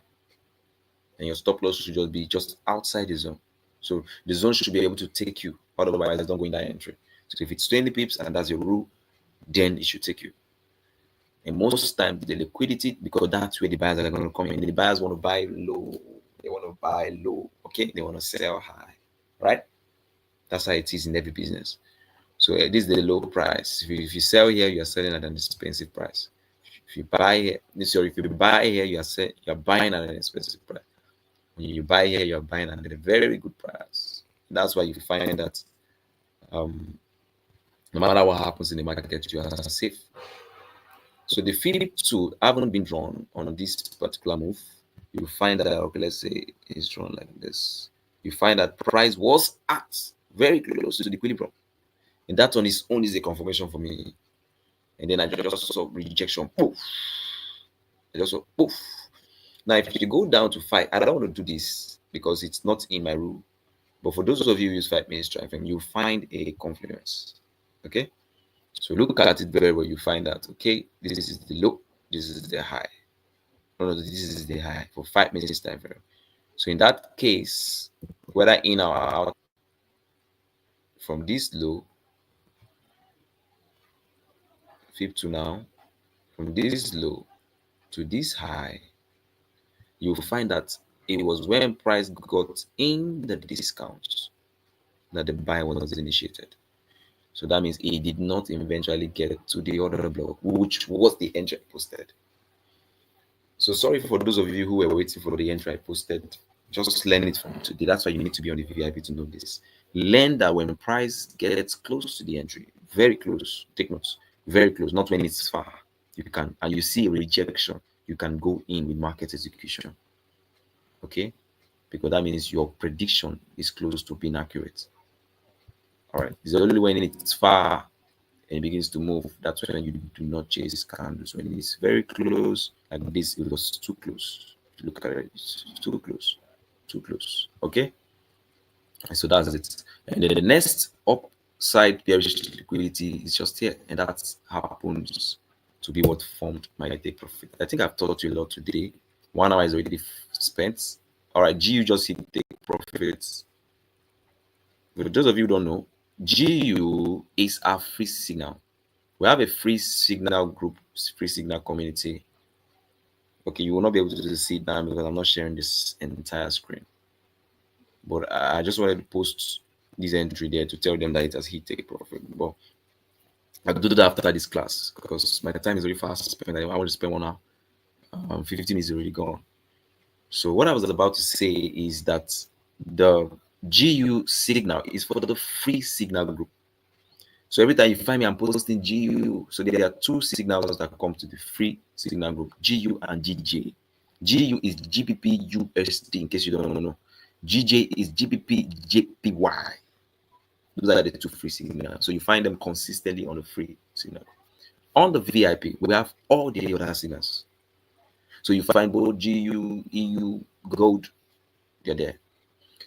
And your stop loss should just be just outside the zone. So the zone should be able to take you, otherwise don't go in that entry. So if it's 20 pips and that's your rule, then it should take you. And most times the liquidity, because that's where the buyers are going to come in. The buyers want to buy low. They want to buy low. Okay, they want to sell high, right? That's how it is in every business. So this is the low price. If you sell here, you are selling at an expensive price. If you buy here, if you buy here, you are buying at an expensive price. When you buy here, you are buying at a very good price. That's why you find that no matter what happens in the market, you are safe. So the FIB 2 haven't been drawn on this particular move. You find that, okay, let's say it's drawn like this. You find that price was at very close to the equilibrium. And that on its own is a confirmation for me. And then I just saw rejection. Poof. I just saw poof. Now, if you go down to 5, I don't want to do this because it's not in my rule. But for those of you who use 5 minutes time frame, you find a confluence. Okay? So look at it very well. You find that, okay, this is the low, this is the high. No, this is the high for 5 minutes time frame. So in that case, whether in or out, from this low, FIB 2 now, from this low to this high, you'll find that it was when price got in the discount that the buy was initiated. So that means it did not eventually get to the order block, which was the entry posted. So sorry for those of you who were waiting for the entry I posted. Just learn it from today. That's why you need to be on the VIP to know this. Learn that when price gets close to the entry, very close, take notes, very close, not when it's far. You can, and you see a rejection, you can go in with market execution. Okay. because that means your prediction is close to being accurate. All right. It's only when it's far and it begins to move that's when you do not chase candles. When it's very close, like this, it was too close. Look at it, it's too close, too close. Okay. So that's it. And then the next upside bearish liquidity is just here, and that happens to be what formed my take profit. I think I've taught you a lot today. 1 hour is already spent. All right, GU just hit take profits. For those of you who don't know, GU is our free signal. We have a free signal group, free signal community. Okay, you will not be able to see it now because I'm not sharing this entire screen. But I just wanted to post this entry there to tell them that it has hit take profit. But I'll do that after this class because my time is very fast spent. I want to spend 1 hour. 15 minutes is already gone. So what I was about to say is that the GU signal is for the free signal group. So every time you find me, I'm posting GU. So there are two signals that come to the free signal group, GU and GJ. GU is GBP USD, in case you don't know. GJ is GBP JPY. Those are the two free signals. So you find them consistently on the free signal. On the VIP, we have all the other signals. So you find both GU, EU, Gold, they're there.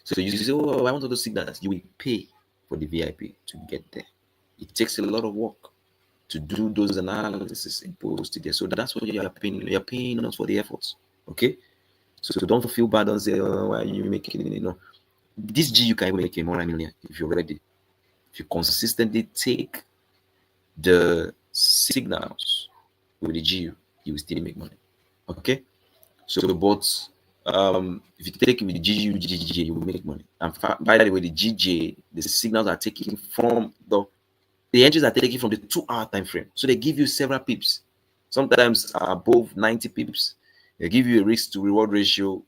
So you say, oh, I want all those signals. You will pay for the VIP to get there. It takes a lot of work to do those analysis and post it there. So that's what you are paying. You're paying us for the efforts. Okay? So don't feel bad and say, oh, why are you making it? You know, this GU can make a more million if you're ready. If you consistently take the signals with the GU, you will still make money. Okay? So but if you take it with the GU, GJ, you will make money. And by the way, the GJ, the signals are taken from the entries are taken from the 2-hour time frame. So they give you several pips, sometimes above 90 pips. They give you a risk to reward ratio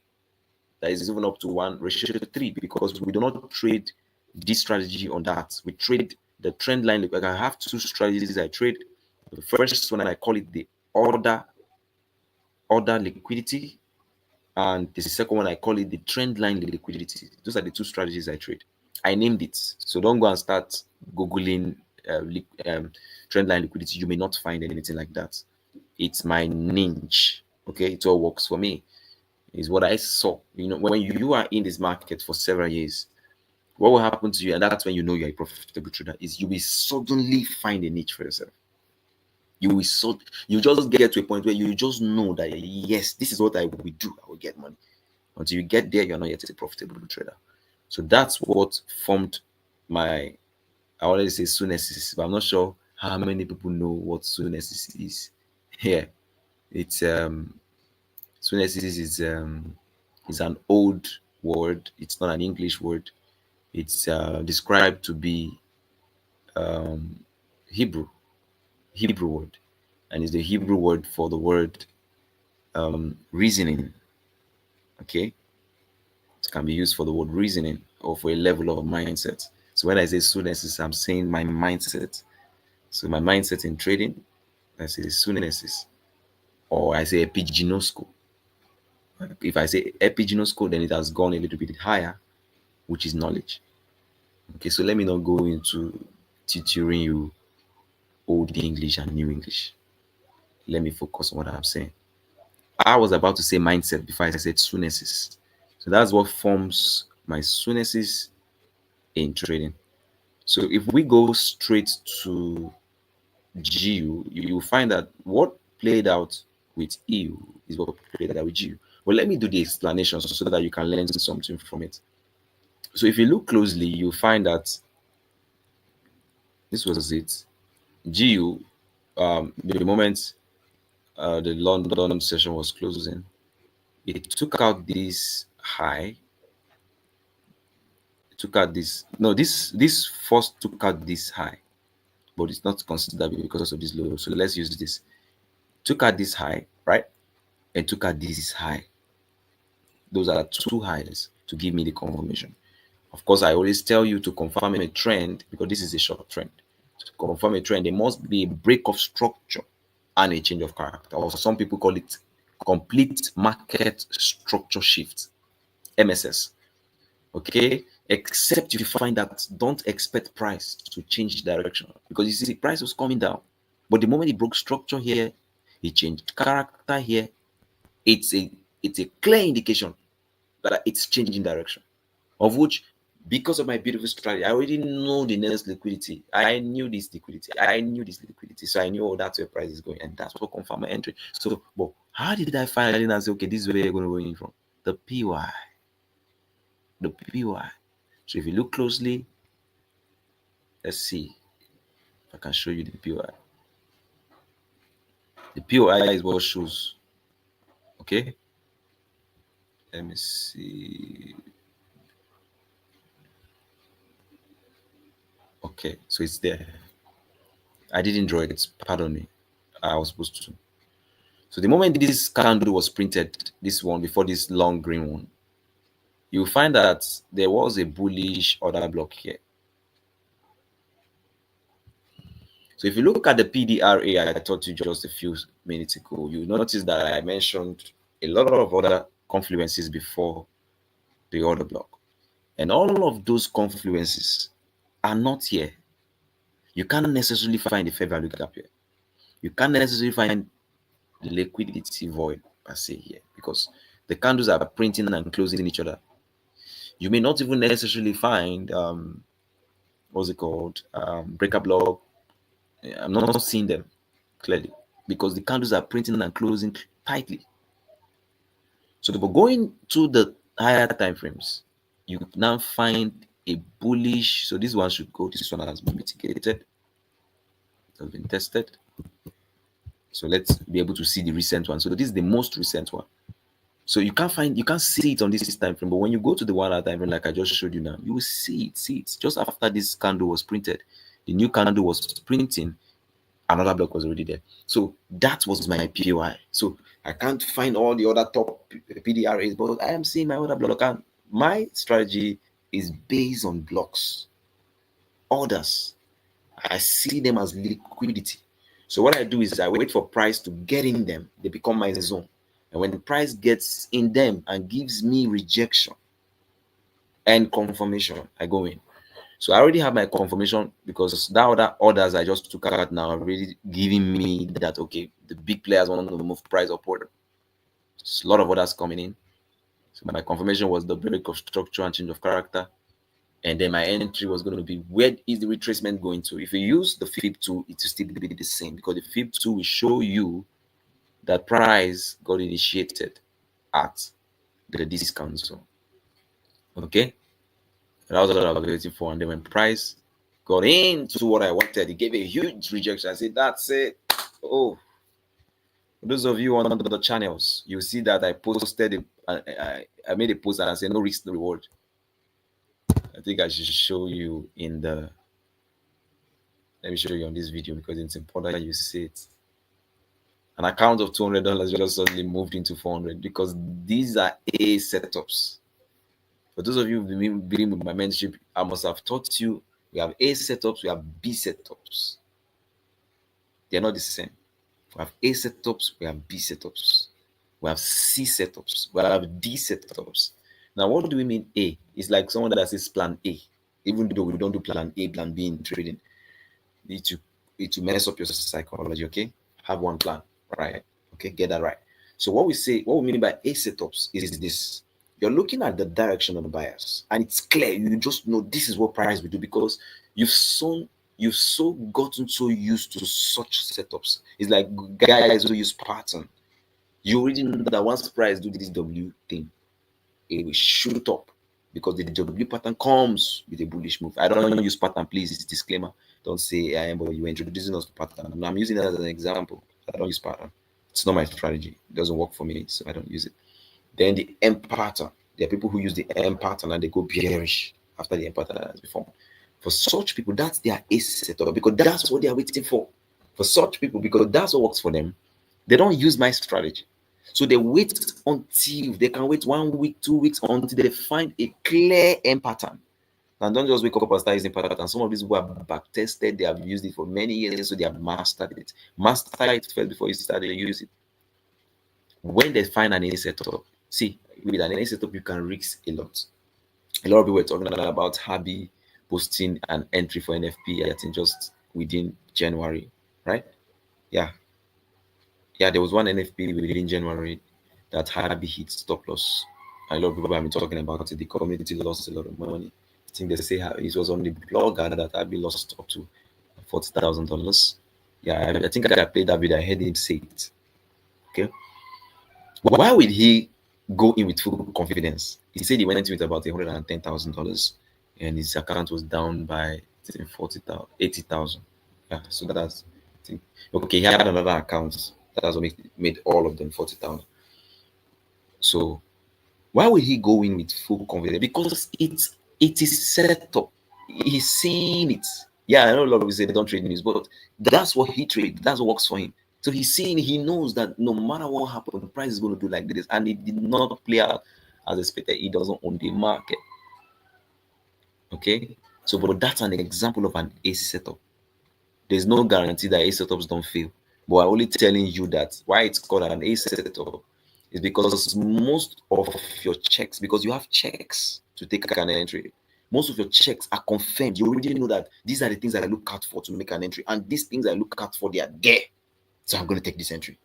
that is even up to 1:3 because we do not trade this strategy on that. We trade the trend line. Like I have two strategies I trade. The first one, I call it the order liquidity, and the second one I call it the trend line liquidity. Those are the two strategies I trade. I named it, so don't go and start googling trend line liquidity. You may not find anything like that. It's my niche. Okay, it all works for me. Is what I saw. You know, when you are in this market for several years, what will happen to you, and that's when you know you're a profitable trader, is you will suddenly find a niche for yourself. You just get to a point where you just know that yes, this is what I will do. I will get money. Until you get there, you're not yet a profitable trader. So that's what formed my, I wanted to say Sunesis, but I'm not sure how many people know what Sunesis is. Yeah, it's Sunesis is an old word. It's not an English word. It's described to be Hebrew word, and it's the Hebrew word for the word reasoning. Okay, it can be used for the word reasoning or for a level of mindset. So when I say Sunesis, I'm saying my mindset. So my mindset in trading, I say Sunesis, or I say epigenosco. If I say epigenosco, then it has gone a little bit higher, which is knowledge. Okay, so let me not go into tutoring you old English and new English. Let me focus on what I'm saying. I was about to say mindset before I said Sunesis. So that's what forms my Sunesis in trading. So if we go straight to GU, you will find that what played out with EU is what played out with GU. Well, let me do the explanation so that you can learn something from it. So if you look closely, you'll find that this was it. GU, the moment the London session was closing, it took out this high. It took out this, no, this first took out this high, but it's not considered because of this low. So let's use this. Took out this high, right? And took out this high. Those are two highs to give me the confirmation. Of course, I always tell you to confirm a trend because this is a short trend. To confirm a trend, there must be a break of structure and a change of character. Or some people call it complete market structure shift. MSS. Okay, except if you find that, don't expect price to change direction, because you see the price was coming down, but the moment it broke structure here, it changed character here. It's a it's a clear indication that it's changing direction. Of which, because of my beautiful strategy, I already know the next liquidity. I knew this liquidity. I knew this liquidity. So I knew, oh, that's where price is going. And that's what confirmed my entry. So, but how did I finally now say, okay, this is where you're going to go in from? The PY. The PY. So if you look closely, let's see if I can show you the PY. The PY is what shows. Okay. Let me see. Okay. So it's there. I didn't draw it. Pardon me. I was supposed to. So the moment this candle was printed, this one before this long green one, you find that there was a bullish order block here. So if you look at the PDRA I taught you just a few minutes ago, you notice that I mentioned a lot of other confluences before the order block. And all of those confluences are not here. You can't necessarily find the fair value gap here. You can't necessarily find the liquidity void per se here, because the candles are printing and closing each other. You may not even necessarily find what's it called, breaker block. I'm not seeing them clearly because the candles are printing and closing tightly. So, but going to the higher time frames, you now find a bullish. So this one should go. This one has been mitigated, has been tested. So let's be able to see the recent one. So this is the most recent one. So you can't see it on this time frame, but when you go to the 1 hour time frame, like I just showed you now, you will see it. Just after this candle was printed, the new candle was printing, another block was already there. So that was my POI. So I can't find all the other top PDRAs, but I am seeing my other block. And my strategy is based on blocks, orders. I see them as liquidity. So what I do is I wait for price to get in them. They become my zone. And when the price gets in them and gives me rejection and confirmation, I go in. So I already have my confirmation because that other orders I just took out now are already giving me that, okay, the big players want to move price upward. There's a lot of orders coming in. So my confirmation was the break of structure and change of character. And then my entry was going to be, where is the retracement going to? If you use the FIB 2, it will still be the same, because the FIB 2 will show you that price got initiated at the discount zone. Okay, that was what I was waiting for. And then when price got into what I wanted, it gave a huge rejection. I said, that's it. Oh, for those of you on the channels, you see that I posted I made a post and I said no risk, no reward. I think I should show you in the, let me show you on this video because it's important that you see it. An account of $200 just suddenly moved into 400 because these are A setups. For those of you who've been with my mentorship, I must have taught you we have A setups, we have B setups. They're not the same. We have A setups, we have B setups, we have C setups, we have D setups. Now, what do we mean A? It's like someone that says plan A, even though we don't do plan A, plan B in trading. It will mess up your psychology, okay? Have one plan, right? Okay, get that right. So what we mean by A setups is this. You're looking at the direction of the buyers, and it's clear. You just know this is what price will do because you've so gotten so used to such setups. It's like guys who use pattern. You already know that once price do this W thing, it will shoot up because the W pattern comes with a bullish move. I don't use pattern, please. It's a disclaimer. Don't say I am, but you're introducing us to pattern. I'm using it as an example. I don't use pattern. It's not my strategy. It doesn't work for me, so I don't use it. Then the M pattern. There are people who use the M pattern and they go bearish after the M pattern has been formed. For such people, that's their ace setup because that's what they are waiting for. For such people, because that's what works for them, they don't use my strategy. So they wait until they can wait 1 week, 2 weeks until they find a clear M pattern. And don't just wake up and start using pattern. Some of these who have back tested, they have used it for many years, so they have mastered it. Master it first before you start to use it. When they find an A setup, see, with an NA setup, you can risk a lot. A lot of people were talking about Habi posting an entry for NFP, I think just within January, right? Yeah, yeah, there was one NFP within January that Habi hit stop loss. A lot of people have been talking about it. The community lost a lot of money. I think they say it was on the blogger that Habi lost up to $40,000. Yeah, I think I played that video. I heard him say it. Okay, why would he go in with full confidence? He said he went in with about $110,000, and his account was down by I think 40,000, 80,000. Yeah, so that's I think okay. He had another account. That's what made all of them 40,000. So why would he go in with full confidence? Because it is set up. He's seeing it. Yeah, I know a lot of people say they don't trade news, but that's what he trades. That's what works for him. So he's seeing, he knows that no matter what happens, the price is going to do like this. And it did not play out as expected. He doesn't own the market. Okay? So, but that's an example of an ace setup. There's no guarantee that ace setups don't fail. But I'm only telling you that why it's called an ace setup is because most of your checks, because you have checks to take an entry, most of your checks are confirmed. You already know that these are the things that I look out for to make an entry, and these things I look out for, they are there. So I'm going to take this entry.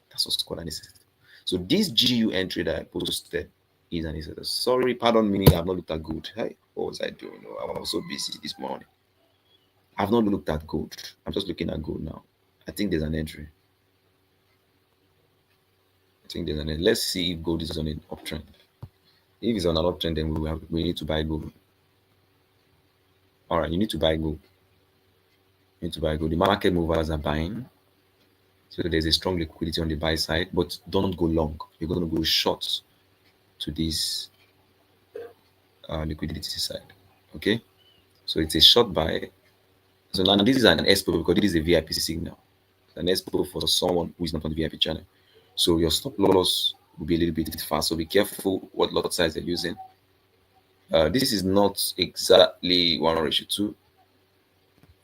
That's what's called an ace setup. So this GU entry that I posted is an ace setup. Sorry, pardon me, I've not looked at good. Hey, what was I doing? I was so busy this morning. I've not looked at gold. I'm just looking at gold now. I think there's an entry. I think there's an entry. Let's see if gold is on an uptrend. If it's on an uptrend, then we need to buy gold. All right, you need to buy gold. You need to buy gold. The market movers are buying. So there's a strong liquidity on the buy side, but don't go long. You're going to go short to this liquidity side. Okay? So it's a short buy. So now this is an expo because this is a VIP signal. It's an expo for someone who is not on the VIP channel. So your stop loss will be a little bit fast. So be careful what lot size you're using. This is not exactly 1:2.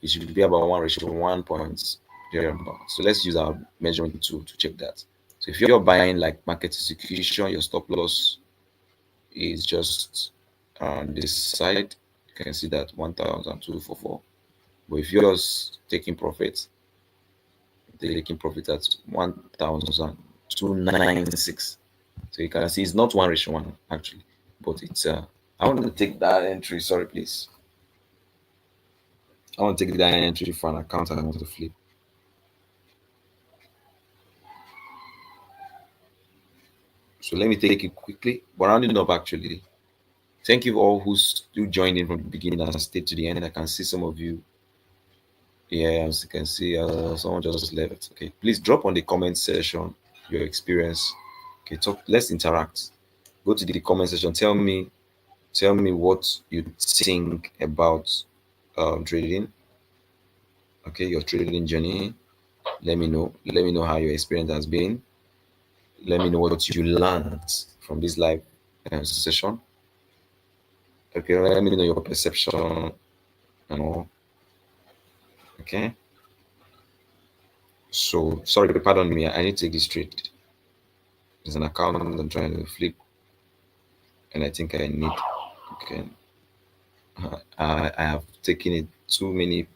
It should be about 1:1 point. So let's use our measurement tool to check that. So if you're buying like market execution, your stop loss is just on this side. You can see that 1,244. But if you're taking profits, taking profit at 1,296. So you can see it's not 1:1 actually, but it's I want to take that entry. Sorry, please. I want to take that entry for an account I want to flip. So let me take it quickly. But rounding up actually. Thank you all who joined in from the beginning and stayed to the end. I can see some of you. Yeah, as you can see, someone just left. Okay, please drop on the comment section your experience. Okay, talk. Let's interact. Go to the comment section. Tell me what you think about trading. Okay, your trading journey. Let me know. Let me know how your experience has been. Let me know what you learned from this live session. Okay, let me know your perception and all. Okay. So sorry, pardon me. I need to take this trade. There's an account I'm trying to flip, and I think I need. Okay. I have taken it too many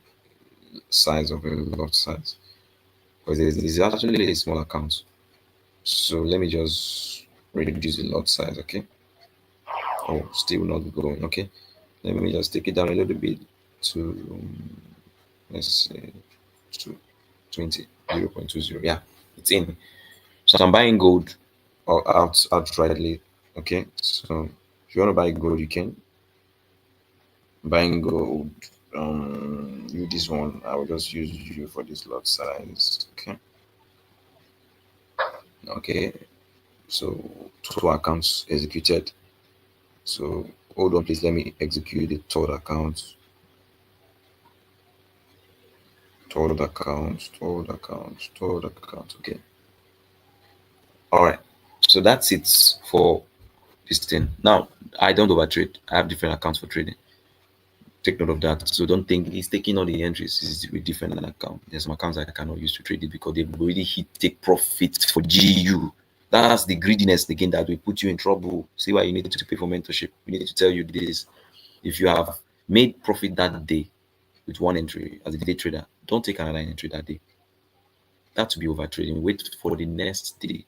size of a lot size because there's actually a small account. So let me just reduce the lot size. Okay. Oh, still not going. Okay. Let me just take it down a little bit to let's say to 20 0.20. Yeah, it's in. So I'm buying gold or outrightly. Okay. So if you want to buy gold, you can. Buying gold. You this one. I will just use you for this lot size. Okay. Okay. So two accounts executed. So hold on, please. Let me execute the third account. Third account. Okay. All right. So that's it for this thing. Now I don't overtrade. I have different accounts for trading. Take note of that. So don't think he's taking all the entries. It's with different account. There's some accounts I cannot use to trade it because they've already hit take profit for GU. That's the greediness again that will put you in trouble. See why you need to pay for mentorship. We need to tell you this. If you have made profit that day with one entry as a day trader, don't take another entry that day. That will be over trading. Wait for the next day.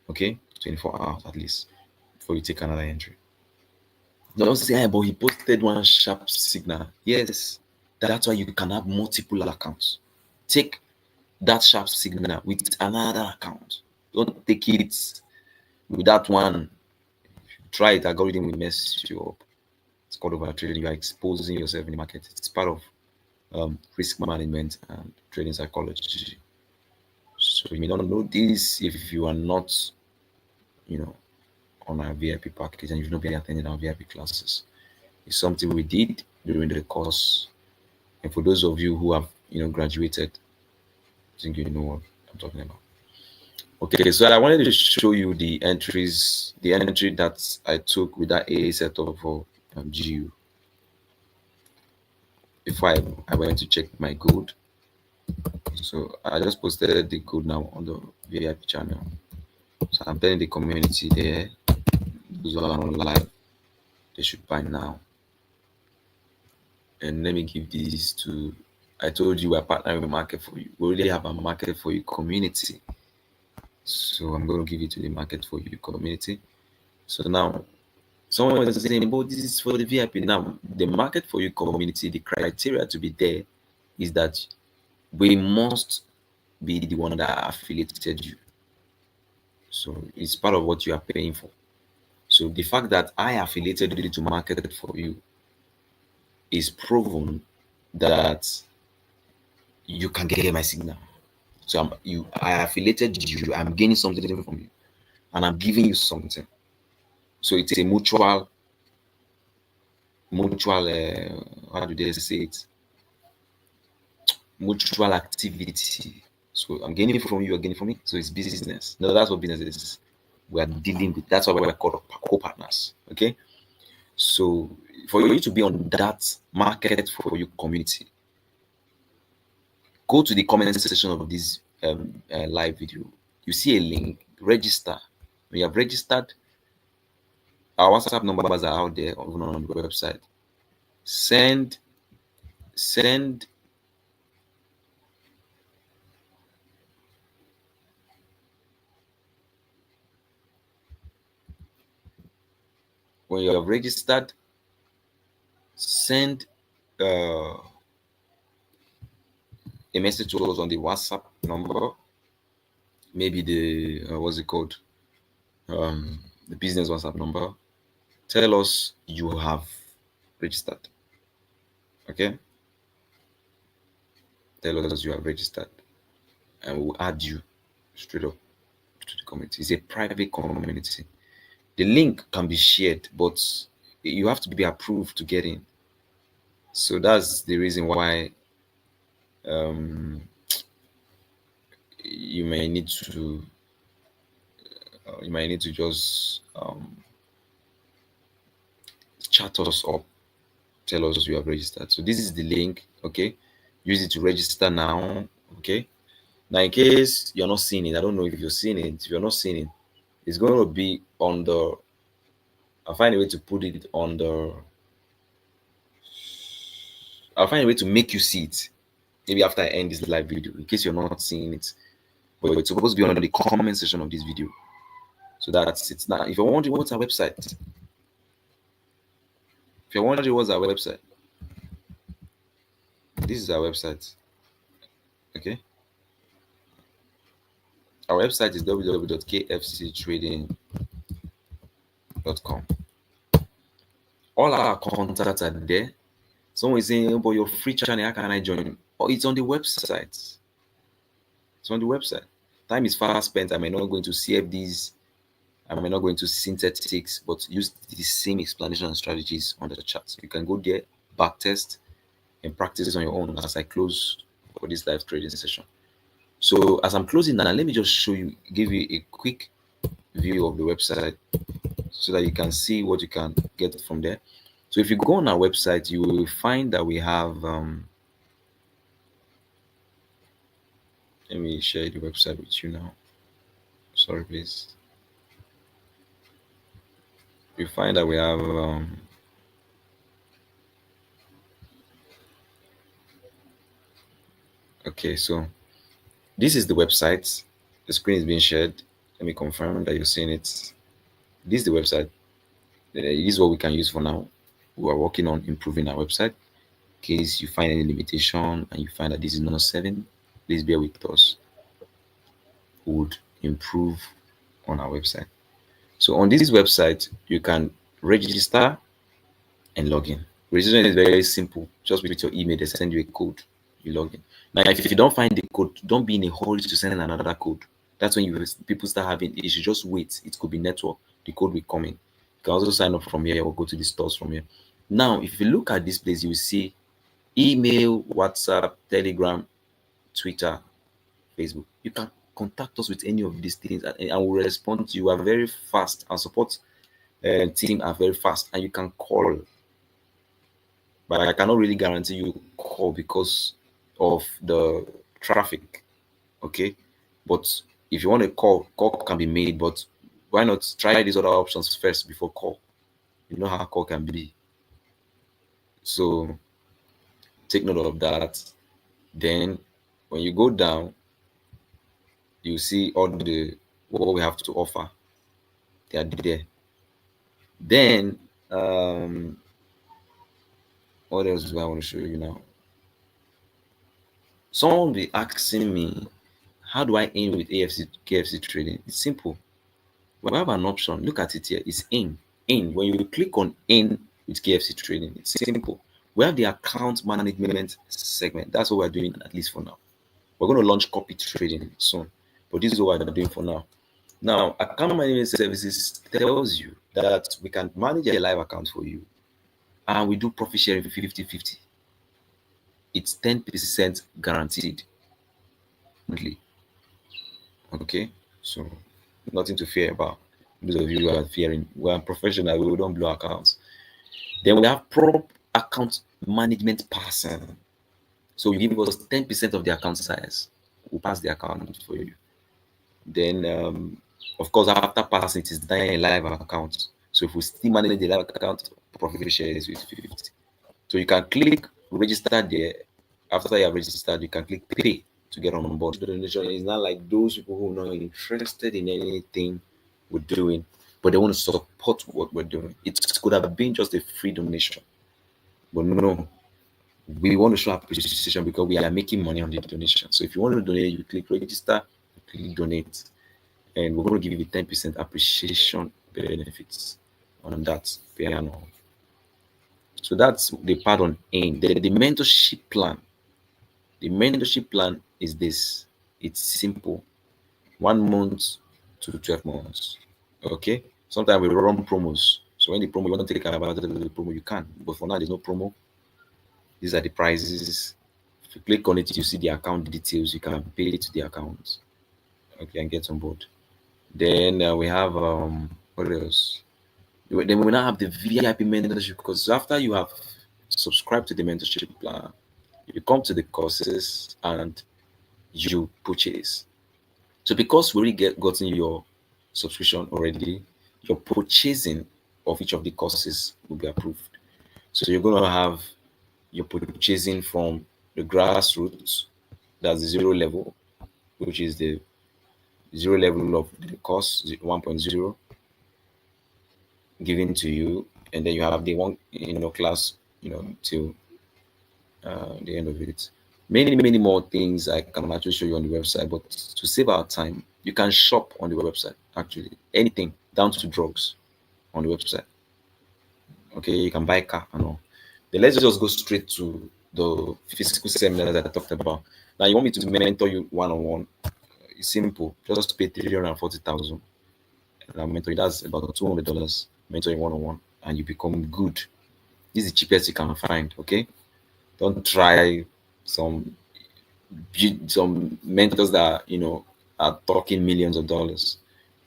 Okay? 24 hours at least before you take another entry. Don't say, hey, but he posted one sharp signal. Yes, that's why you can have multiple accounts. Take that sharp signal with another account. Don't take it with that one. Try it, algorithm will mess you up. It's called over trading. You are exposing yourself in the market. It's part of risk management and trading psychology. So you may not know this if you are not, you know, on our VIP package and you've not been attending our VIP classes. It's something we did during the course. And for those of you who have, graduated, I think you know what I'm talking about. Okay, so I wanted to show you the entry that I took with that AA setup for GU. Before I went to check my code. So I just posted the code now on the VIP channel. So I'm telling the community there, those who are on live, they should buy now. And let me give this to, I told you we're partnering with Market for You. We already have a Market for You community. So I'm going to give it to the Market for You community. So now, someone was saying, but this is for the VIP. Now, the Market for You community, the criteria to be there is that we must be the one that affiliated you. So it's part of what you are paying for. So the fact that I affiliated you to Market for You is proven that you can get my signal. So I affiliated you, I'm gaining something from you, and I'm giving you something. So it's a mutual, how do they say it? Mutual activity. So I'm gaining from you, you're gaining from me. So it's business. No, that's what business is. We are dealing with. That's why we're called co-partners. Okay. So for you to be on that Market for You community, go to the comment section of this live video. You see a link. Register. When you have registered, our WhatsApp numbers are out there on the website. Send when you have registered, send a message to us on the WhatsApp number. Maybe the what's it called? The business WhatsApp number. Tell us you have registered. Okay. Tell us you have registered, and we'll add you straight up to the community. It's a private community. The link can be shared, but you have to be approved to get in. So that's the reason why you may need to just chat us up, tell us you have registered. So this is the link. Okay, use it to register now. Okay, now in case you're not seeing it, I don't know if you're seeing it. If you're not seeing it, it's going to be on the, I'll find a way to put it on the, I'll find a way to make you see it. Maybe after I end this live video, in case you're not seeing it. But it's supposed to be on the comment section of this video. So that's it's not. If you're wondering what's our website, this is our website. Okay. Our website is www.kfctrading.com. All our contacts are there. Someone is saying, oh, but your free channel, how can I join? Oh, it's on the website. It's on the website. Time is fast spent. I may not go into CFDs. I may not go into synthetics, but use the same explanation and strategies on the chat. So you can go there, backtest, and practice on your own as I close for this live trading session. So as I'm closing now, let me just show you, give you a quick view of the website so that you can see what you can get from there. So if you go on our website, you will find that we have, let me share the website with you now. So Sorry, please. You find that we have okay, so this is the website. The screen is being shared. Let me confirm that you're seeing it. This is the website. This is what we can use for now. We are working on improving our website. In case you find any limitation and you find that this is not serving, please bear with us. We would improve on our website. So on this website, you can register and log in. Registration is very simple. Just with your email, they send you a code. You log in. Now, if you don't find the code, don't be in a hurry to send another code. That's when people start having issues. Just wait. It could be network. The code will come in. You can also sign up from here or go to the stores from here. Now, if you look at this place, you will see email, WhatsApp, Telegram, Twitter, Facebook. You can contact us with any of these things and we'll respond to you. We are very fast and support team are very fast and you can call, but I cannot really guarantee you call because of the traffic. Okay, but if you want to call can be made, but why not try these other options first before call? You know how call can be. So take note of that. Then when you go down, you see all the what we have to offer. They are there. Then what else do I want to show you now? Someone will be asking me, how do I in with KFC trading? It's simple. We have an option. Look at it here. It's in. In. When you click on in with KFC trading, it's simple. We have the account management segment. That's what we're doing, at least for now. We're going to launch copy trading soon, but this is what we're doing for now. Now, account management services tells you that we can manage a live account for you, and we do profit sharing 50-50. It's 10% guaranteed monthly. Okay, so nothing to fear about. Those of you who are fearing, we are professional, we don't blow accounts. Then we have pro account management person. So you give us 10% of the account size. We'll pass the account for you. Then, of course, after passing, it is done a live account. So if we still manage the live account, profit share is with 50. So you can click register there. After you have registered, you can click pay to get on board. The donation is not like those people who are not interested in anything we're doing, but they want to support what we're doing. It could have been just a free donation, but no, we want to show appreciation because we are making money on the donation. So if you want to donate, you click register, you click donate, and we're going to give you 10% appreciation benefits on that per annum. So that's the part on AIM. The mentorship plan. The mentorship plan is this. It's simple. 1 month to 12 months. Okay. Sometimes we run promos. So when the promo, you want to take advantage of the promo, you can. But for now, there's no promo. These are the prices. If you click on it, you see the account details. You can pay it to the account. Okay, and get on board. Then we have what else? Then we now have the VIP mentorship because after you have subscribed to the mentorship plan, you come to the courses and you purchase. So because we already gotten your subscription already, your purchasing of each of the courses will be approved. So you're going to have your purchasing from the grassroots, that's the zero level, which is the zero level of the course 1.0 given to you, and then you have the one class till the end of it. Many more things I can actually show you on the website, but to save our time, you can shop on the website. Actually, anything down to drugs on the website. Okay, you can buy a car and all. Then let's just go straight to the physical seminar that I talked about. Now, you want me to mentor you one on one? It's simple. Just pay 340,000, and I'll mentor you. That's about $200. Mentor you one on one, and you become good. This is the cheapest you can find. Okay, don't try some mentors that are talking millions of dollars.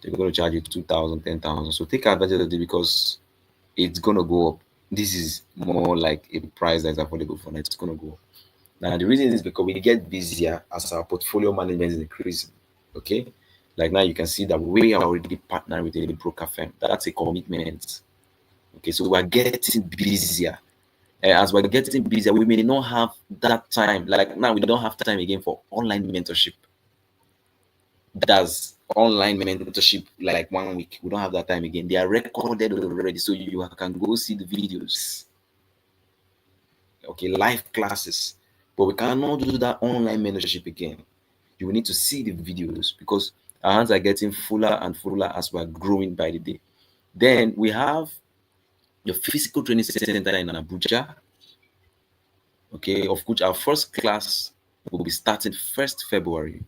They're going to charge you 2,000, 10,000. So take advantage of it because it's going to go up. This is more like a price that's affordable for now. It's going to go up. Now the reason is because we get busier as our portfolio management is increasing. Okay, Like now, you can see that we are already partnering with a broker firm. That's a commitment. Okay, so we're getting busier. As we're getting busier, we may not have that time. Like now, we don't have time again for online mentorship. That's online mentorship like 1 week. We don't have that time again. They are recorded already, so you can go see the videos. Okay, live classes. But we cannot do that online mentorship again. You will need to see the videos because our hands are getting fuller and fuller as we're growing by the day. Then we have your physical training center in Abuja. Okay, of which our first class will be starting 1st February.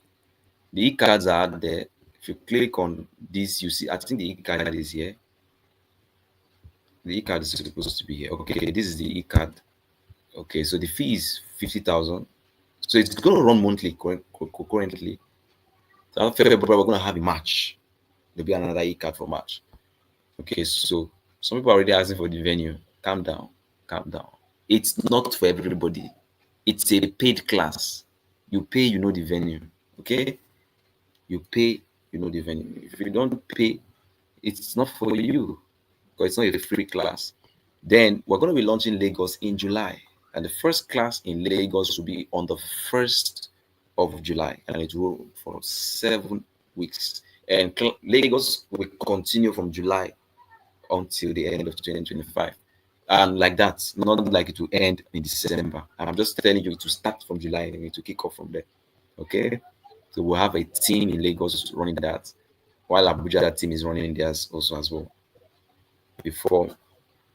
The e-cards are out there. If you click on this, you see, I think the e-card is here. The e-card is supposed to be here. Okay, this is the e-card. Okay, so the fee is 50,000. So it's going to run monthly currently. So after February, we're going to have a March. There'll be another e-card for March. Okay, so some people are already asking for the venue. Calm down, calm down. It's not for everybody. It's a paid class. You pay, you know the venue. Okay, you pay, you know the venue. If you don't pay, it's not for you because it's not a free class. Then we're going to be launching Lagos in July, and the first class in Lagos will be on the 1st of July, and it will for 7 weeks. And Lagos will continue from July until the end of 2025. And like that, not like it will end in December. I'm just telling you, it will start from July and it will kick off from there. Okay, so we'll have a team in Lagos running that, while Abuja that team is running theirs also as well. Before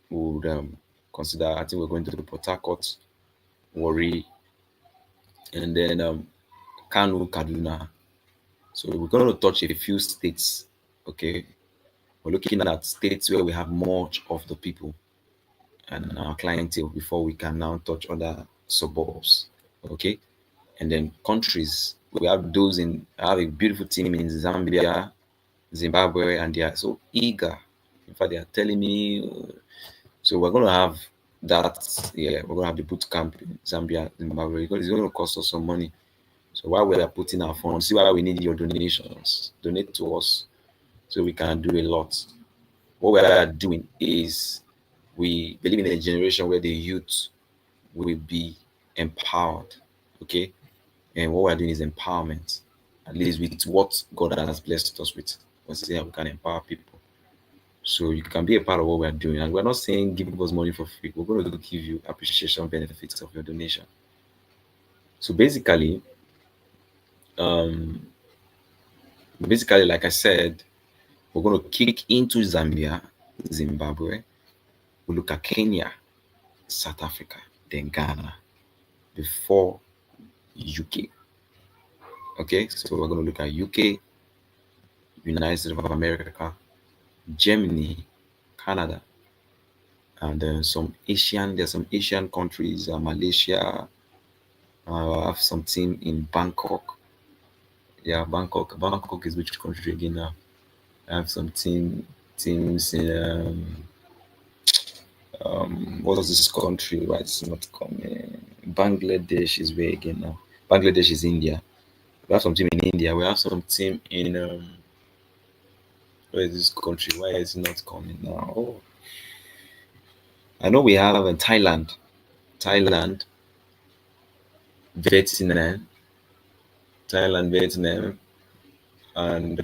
we would consider, I think we're going to the Port Harcourt, Warri, and then Kanu, Kaduna. So we're going to touch a few states. Okay, we're looking at states where we have much of the people and our clientele before we can now touch other suburbs. Okay, and then countries. We have those in. I have a beautiful team in Zambia, Zimbabwe, and they are so eager. In fact, they are telling me. So we're going to have that. Yeah, we're going to have the boot camp in Zambia, Zimbabwe. Because it's going to cost us some money. So while we are putting our funds, see why we need your donations. Donate to us so we can do a lot. What we are doing is we believe in a generation where the youth will be empowered. Okay, and what we're doing is empowerment, at least with what God has blessed us with. We see how we can empower people. So you can be a part of what we're doing. And we're not saying give us money for free. We're going to give you appreciation benefits of your donation. So um, basically, like I said, we're going to kick into Zambia, Zimbabwe. We look at Kenya, South Africa, then Ghana, before UK. Okay, so we're going to look at UK, United States of America, Germany, Canada, and then there's some Asian countries, Malaysia. I have some team in Bangkok. Yeah, Bangkok. Bangkok is which country again now? I have some teams in what was this country? Why it's not coming? Bangladesh is where again now? Bangladesh is India. We have some team in India. We have some team in where is this country? Why is it not coming now? Oh, I know we have in Thailand, Vietnam, Vietnam, and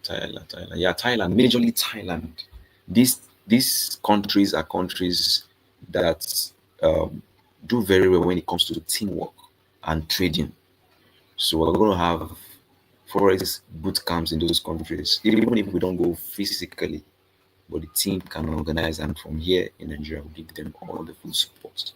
Thailand. Yeah, Thailand, majorly Thailand. These countries are countries that um, do very well when it comes to teamwork and trading. So we're going to have forex boot camps in those countries, even if we don't go physically, but the team can organize, and from here in Nigeria, we give them all the full support.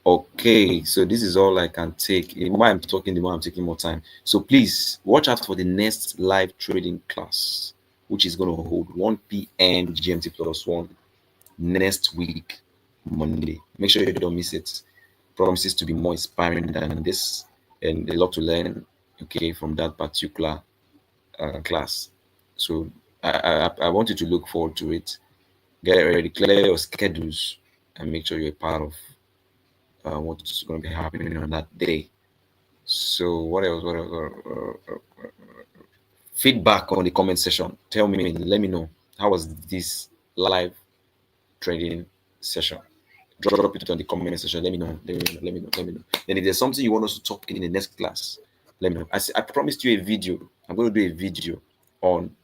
Okay, so this is all I can take. The more I'm talking, the more I'm taking more time. So please watch out for the next live trading class, which is going to hold 1 p.m. GMT plus one next week, Monday. Make sure you don't miss it. Promises to be more inspiring than this, and a lot to learn. Okay, from that particular class. So I want you to look forward to it. Get ready, clear your schedules, and make sure you're part of what's going to be happening on that day. So what else? What else? Feedback on the comment section. Tell me, let me know how was this live trading session. Drop it on the comment section. Let me know. Let me know. Let me know. Let me know. Then if there's something you want us to talk in the next class, let me know. I promised you a video. I'm going to do a video on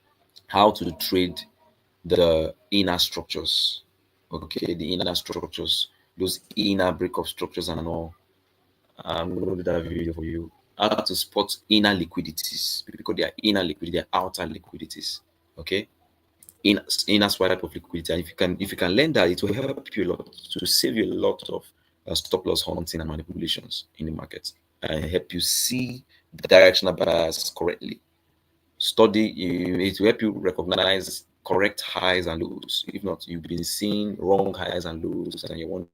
how to trade the inner structures. Okay, the inner structures, those inner breakup structures and all. I'm going to do that video for you. How to spot inner liquidities because they are inner liquidity, they are outer liquidities. Okay, inner swipe of liquidity. And if you can learn that, it will help you a lot to save you a lot of stop loss hunting and manipulations in the market and help you see the directional bias correctly. Study it will help you recognize correct highs and lows. If not, you've been seeing wrong highs and lows, and you want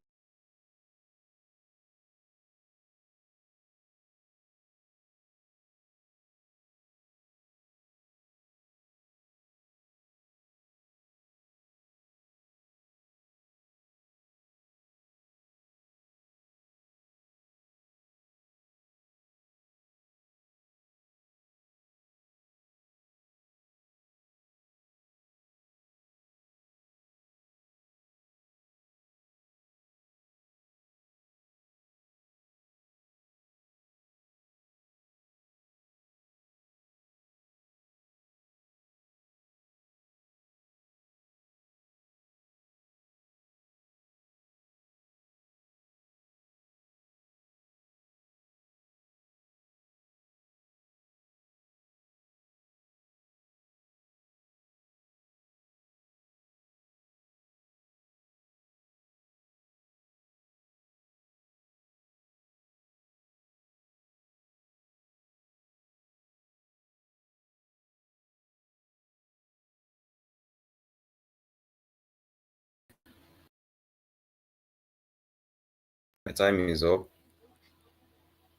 my time is up.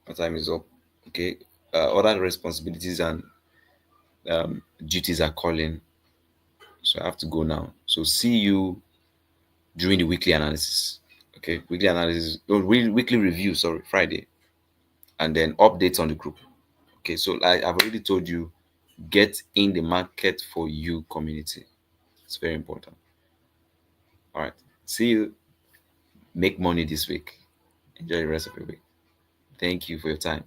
My time is up. Okay. Other responsibilities and duties are calling, so I have to go now. So see you during the weekly analysis. Okay, weekly analysis, weekly review. Sorry, Friday, and then updates on the group. Okay, so like I've already told you, get in the market for you community. It's very important. All right, see you. Make money this week. Enjoy the rest of your week. Thank you for your time.